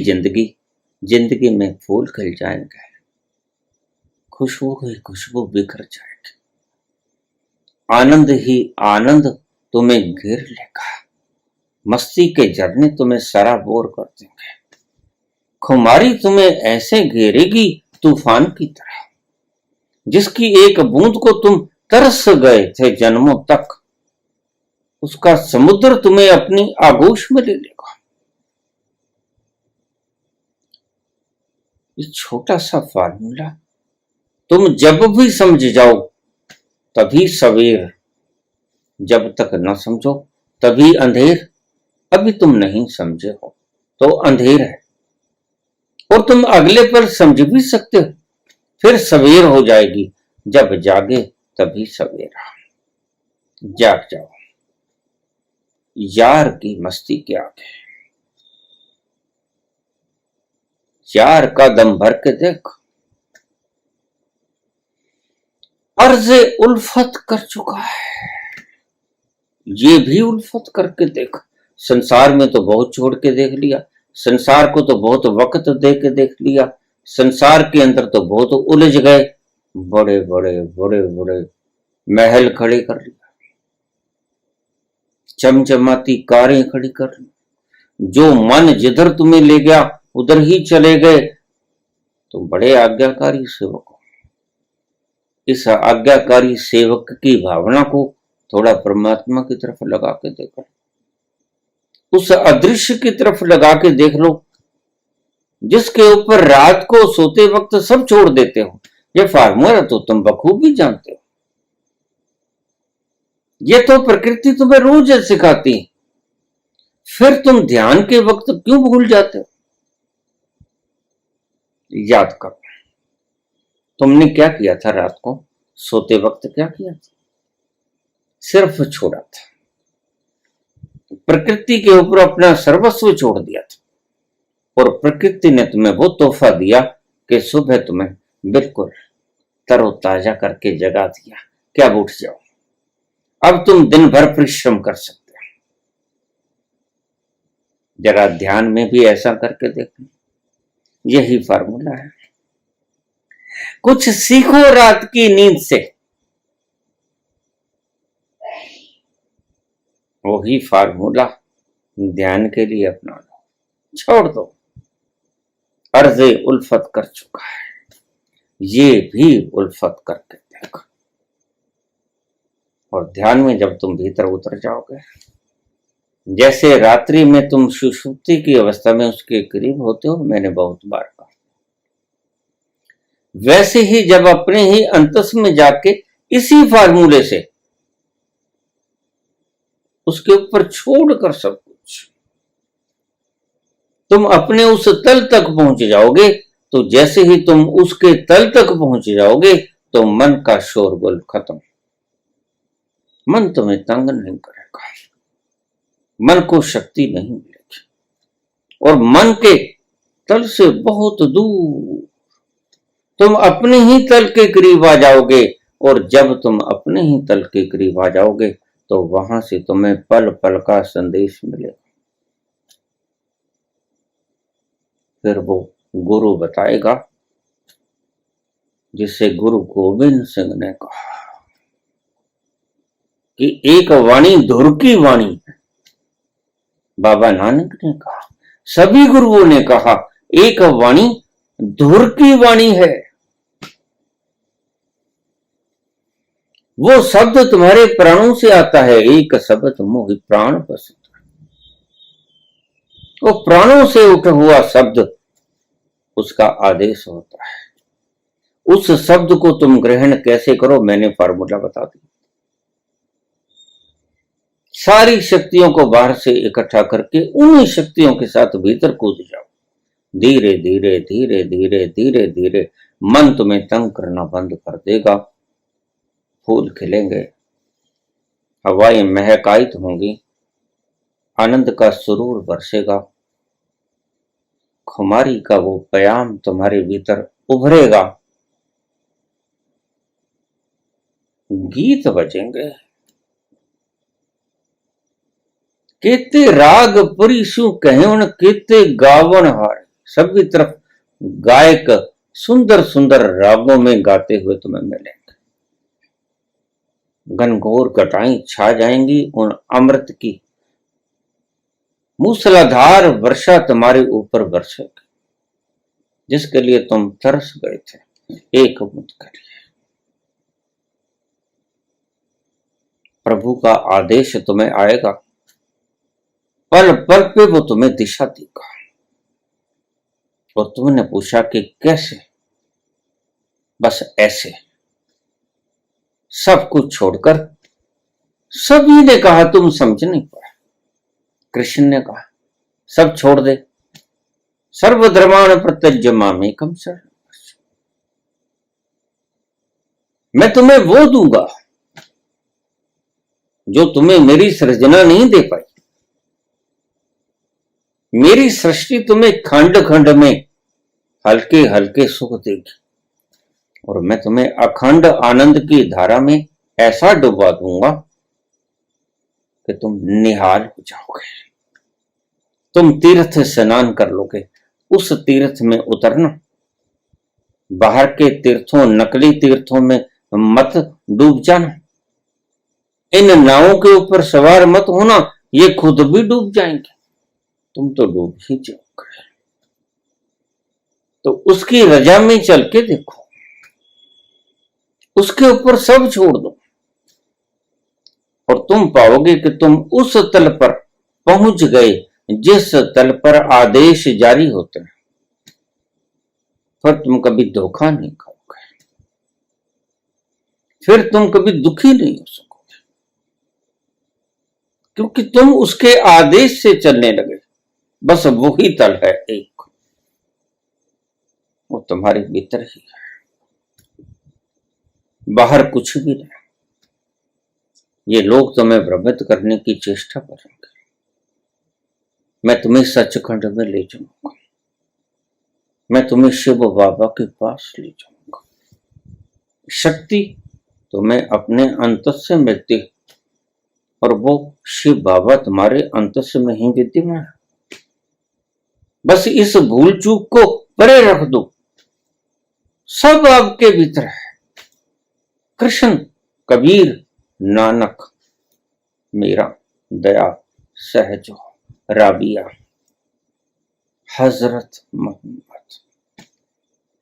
जिंदगी में फूल खिल जाएंगे, खुशबू ही खुशबू बिखर जाएगी, आनंद ही आनंद तुम्हें घेर लेगा, मस्ती के झरने तुम्हें सराबोर कर देंगे, खुमारी तुम्हें ऐसे घेरेगी तूफान की तरह, जिसकी एक बूंद को तुम तरस गए थे जन्मों तक, उसका समुद्र तुम्हें अपनी आगोश में ले लेगा। ये छोटा सा फार्मूला तुम जब भी समझ जाओ तभी सवेर, जब तक न समझो तभी अंधेर। अभी तुम नहीं समझे हो तो अंधेर है, और तुम अगले पर समझ भी सकते हो, फिर सवेर हो जाएगी। जब जागे तभी सवेरा। जाग जाओ यार की मस्ती के आगे, यार का दम भर के देख। अर्ज़े उल्फत कर चुका है, ये भी उल्फत करके देख। संसार में तो बहुत छोड़ के देख लिया, संसार को तो बहुत वक्त दे के देख लिया, संसार के अंदर तो बहुत उलझ गए, बड़े बड़े बड़े बड़े महल खड़े कर लिया, चमचमाती कारें खड़ी कर ली, जो मन जिधर तुम्हें ले गया उधर ही चले गए। तुम बड़े आज्ञाकारी सेवक हो। इस आज्ञाकारी सेवक की भावना को थोड़ा परमात्मा की तरफ लगा के देखो। उस अदृश्य की तरफ लगा के देख लो, जिसके ऊपर रात को सोते वक्त सब छोड़ देते हो। ये फार्मूला तो तुम बखूबी जानते हो, ये तो प्रकृति तुम्हें रोज सिखाती है, फिर तुम ध्यान के वक्त क्यों भूल जाते हो? याद करो, तुमने क्या किया था रात को सोते वक्त? क्या किया था? सिर्फ छोड़ा था, प्रकृति के ऊपर अपना सर्वस्व छोड़ दिया था, और प्रकृति ने तुम्हें वो तोहफा दिया कि सुबह तुम्हें बिल्कुल तरोताजा करके जगा दिया कि अब उठ जाओ, अब तुम दिन भर परिश्रम कर सकते हो। जरा ध्यान में भी ऐसा करके देखो, यही फार्मूला है। कुछ सीखो रात की नींद से, वही फार्मूला ध्यान के लिए अपना लो, छोड़ दो। अर्ज़े उल्फत कर चुका है, ये भी उल्फत करके देखो। और ध्यान में जब तुम भीतर उतर जाओगे, जैसे रात्रि में तुम सुषुप्ति की अवस्था में उसके करीब होते हो, मैंने बहुत बार कहा, वैसे ही जब अपने ही अंतस में जाके इसी फार्मूले से उसके ऊपर छोड़कर सब कुछ तुम अपने उस तल तक पहुंच जाओगे, तो जैसे ही तुम उसके तल तक पहुंच जाओगे तो मन का शोरगुल खत्म। मन तुम्हें तंग नहीं करेगा, मन को शक्ति नहीं मिलेगी, और मन के तल से बहुत दूर तुम अपने ही तल के करीब आ जाओगे। और जब तुम अपने ही तल के करीब आ जाओगे तो वहां से तुम्हें पल पल का संदेश मिलेगा। फिर वो गुरु बताएगा, जिसे गुरु गोविंद सिंह ने कहा कि एक वाणी धुर की वाणी है। बाबा नानक ने कहा, सभी गुरुओं ने कहा, एक वाणी धुर की वाणी है। वो शब्द तुम्हारे प्राणों से आता है, एक शब्द मोहि प्राण बसत। वो प्राणों से उठा हुआ शब्द, उसका आदेश होता है। उस शब्द को तुम ग्रहण कैसे करो, मैंने फार्मूला बता दिया। सारी शक्तियों को बाहर से इकट्ठा करके उन्हीं शक्तियों के साथ भीतर कूद जाओ। धीरे धीरे धीरे धीरे धीरे धीरे मन तुम्हें तंग करना बंद कर देगा। फूल खिलेंगे, हवाएं महकायित होंगी, आनंद का सुरूर बरसेगा, खुमारी का वो प्याम तुम्हारे भीतर उभरेगा, गीत बजेंगे। केते राग परिशु कहन केते गावन हार। सभी तरफ गायक सुंदर सुंदर रागों में गाते हुए तुम्हें मिलेंगे। घनघोर घटाएं छा जाएंगी उन अमृत की, मूसलाधार वर्षा तुम्हारे ऊपर बरसेगी, जिसके लिए तुम तरस गए थे। एक बूंद के लिए प्रभु का आदेश तुम्हें आएगा, पल पल पे वो तुम्हें दिशा देगा। और तुमने पूछा कि कैसे? बस ऐसे, सब कुछ छोड़कर। सभी ने कहा तुम समझ नहीं पाए। कृष्ण ने कहा सब छोड़ दे, सर्वधर्मान् प्रत्यज्य मामेकं शरणं व्रज। मैं तुम्हें वो दूंगा जो तुम्हें मेरी सृजना नहीं दे पाई। मेरी सृष्टि तुम्हें खंड खंड में हल्के हल्के सुख देगी, और मैं तुम्हें अखंड आनंद की धारा में ऐसा डुबा दूंगा कि तुम निहाल हो जाओगे। तुम तीर्थ स्नान कर लोगे। उस तीर्थ में उतरना, बाहर के तीर्थों, नकली तीर्थों में मत डूब जाना। इन नावों के ऊपर सवार मत होना, ये खुद भी डूब जाएंगे, तुम तो डूब ही जाओगे। तो उसकी रजा में चल के देखो, उसके ऊपर सब छोड़ दो, और तुम पाओगे कि तुम उस तल पर पहुंच गए जिस तल पर आदेश जारी होते हैं, फिर तुम कभी धोखा नहीं खाओगे, फिर तुम कभी दुखी नहीं हो सकोगे, क्योंकि तुम उसके आदेश से चलने लगे। बस वही तल है एक, वो तुम्हारे भीतर ही है, बाहर कुछ भी नहीं। ये लोग तुम्हें भ्रमित करने की चेष्टा करेंगे, मैं तुम्हें सचखंड में ले जाऊंगा, मैं तुम्हें शिव बाबा के पास ले जाऊंगा। शक्ति तुम्हें अपने अंतस में मिलती है और वो शिव बाबा तुम्हारे अंतस में ही विद्यमान है। बस इस भूल चूक को परे रख दो, सब आपके भीतर है। कृष्ण, कबीर, नानक, मीरा, दया, सहजो, राबिया, हजरत मोहम्मद,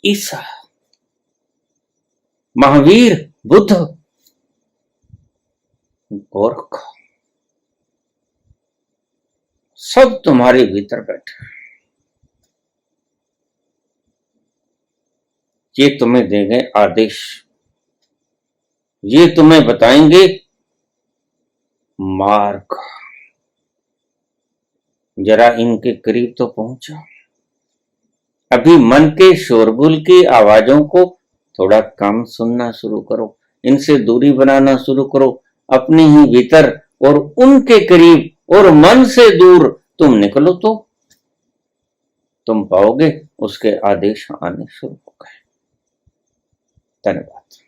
ईसा, महावीर, बुद्ध, गोरख, सब तुम्हारे भीतर बैठे। ये तुम्हें देंगे आदेश, ये तुम्हें बताएंगे मार्ग। जरा इनके करीब तो पहुंचो। अभी मन के शोरगुल की आवाजों को थोड़ा कम सुनना शुरू करो, इनसे दूरी बनाना शुरू करो अपने ही भीतर, और उनके करीब और मन से दूर तुम निकलो तो तुम पाओगे उसके आदेश आने शुरू हो गए। धन्यवाद।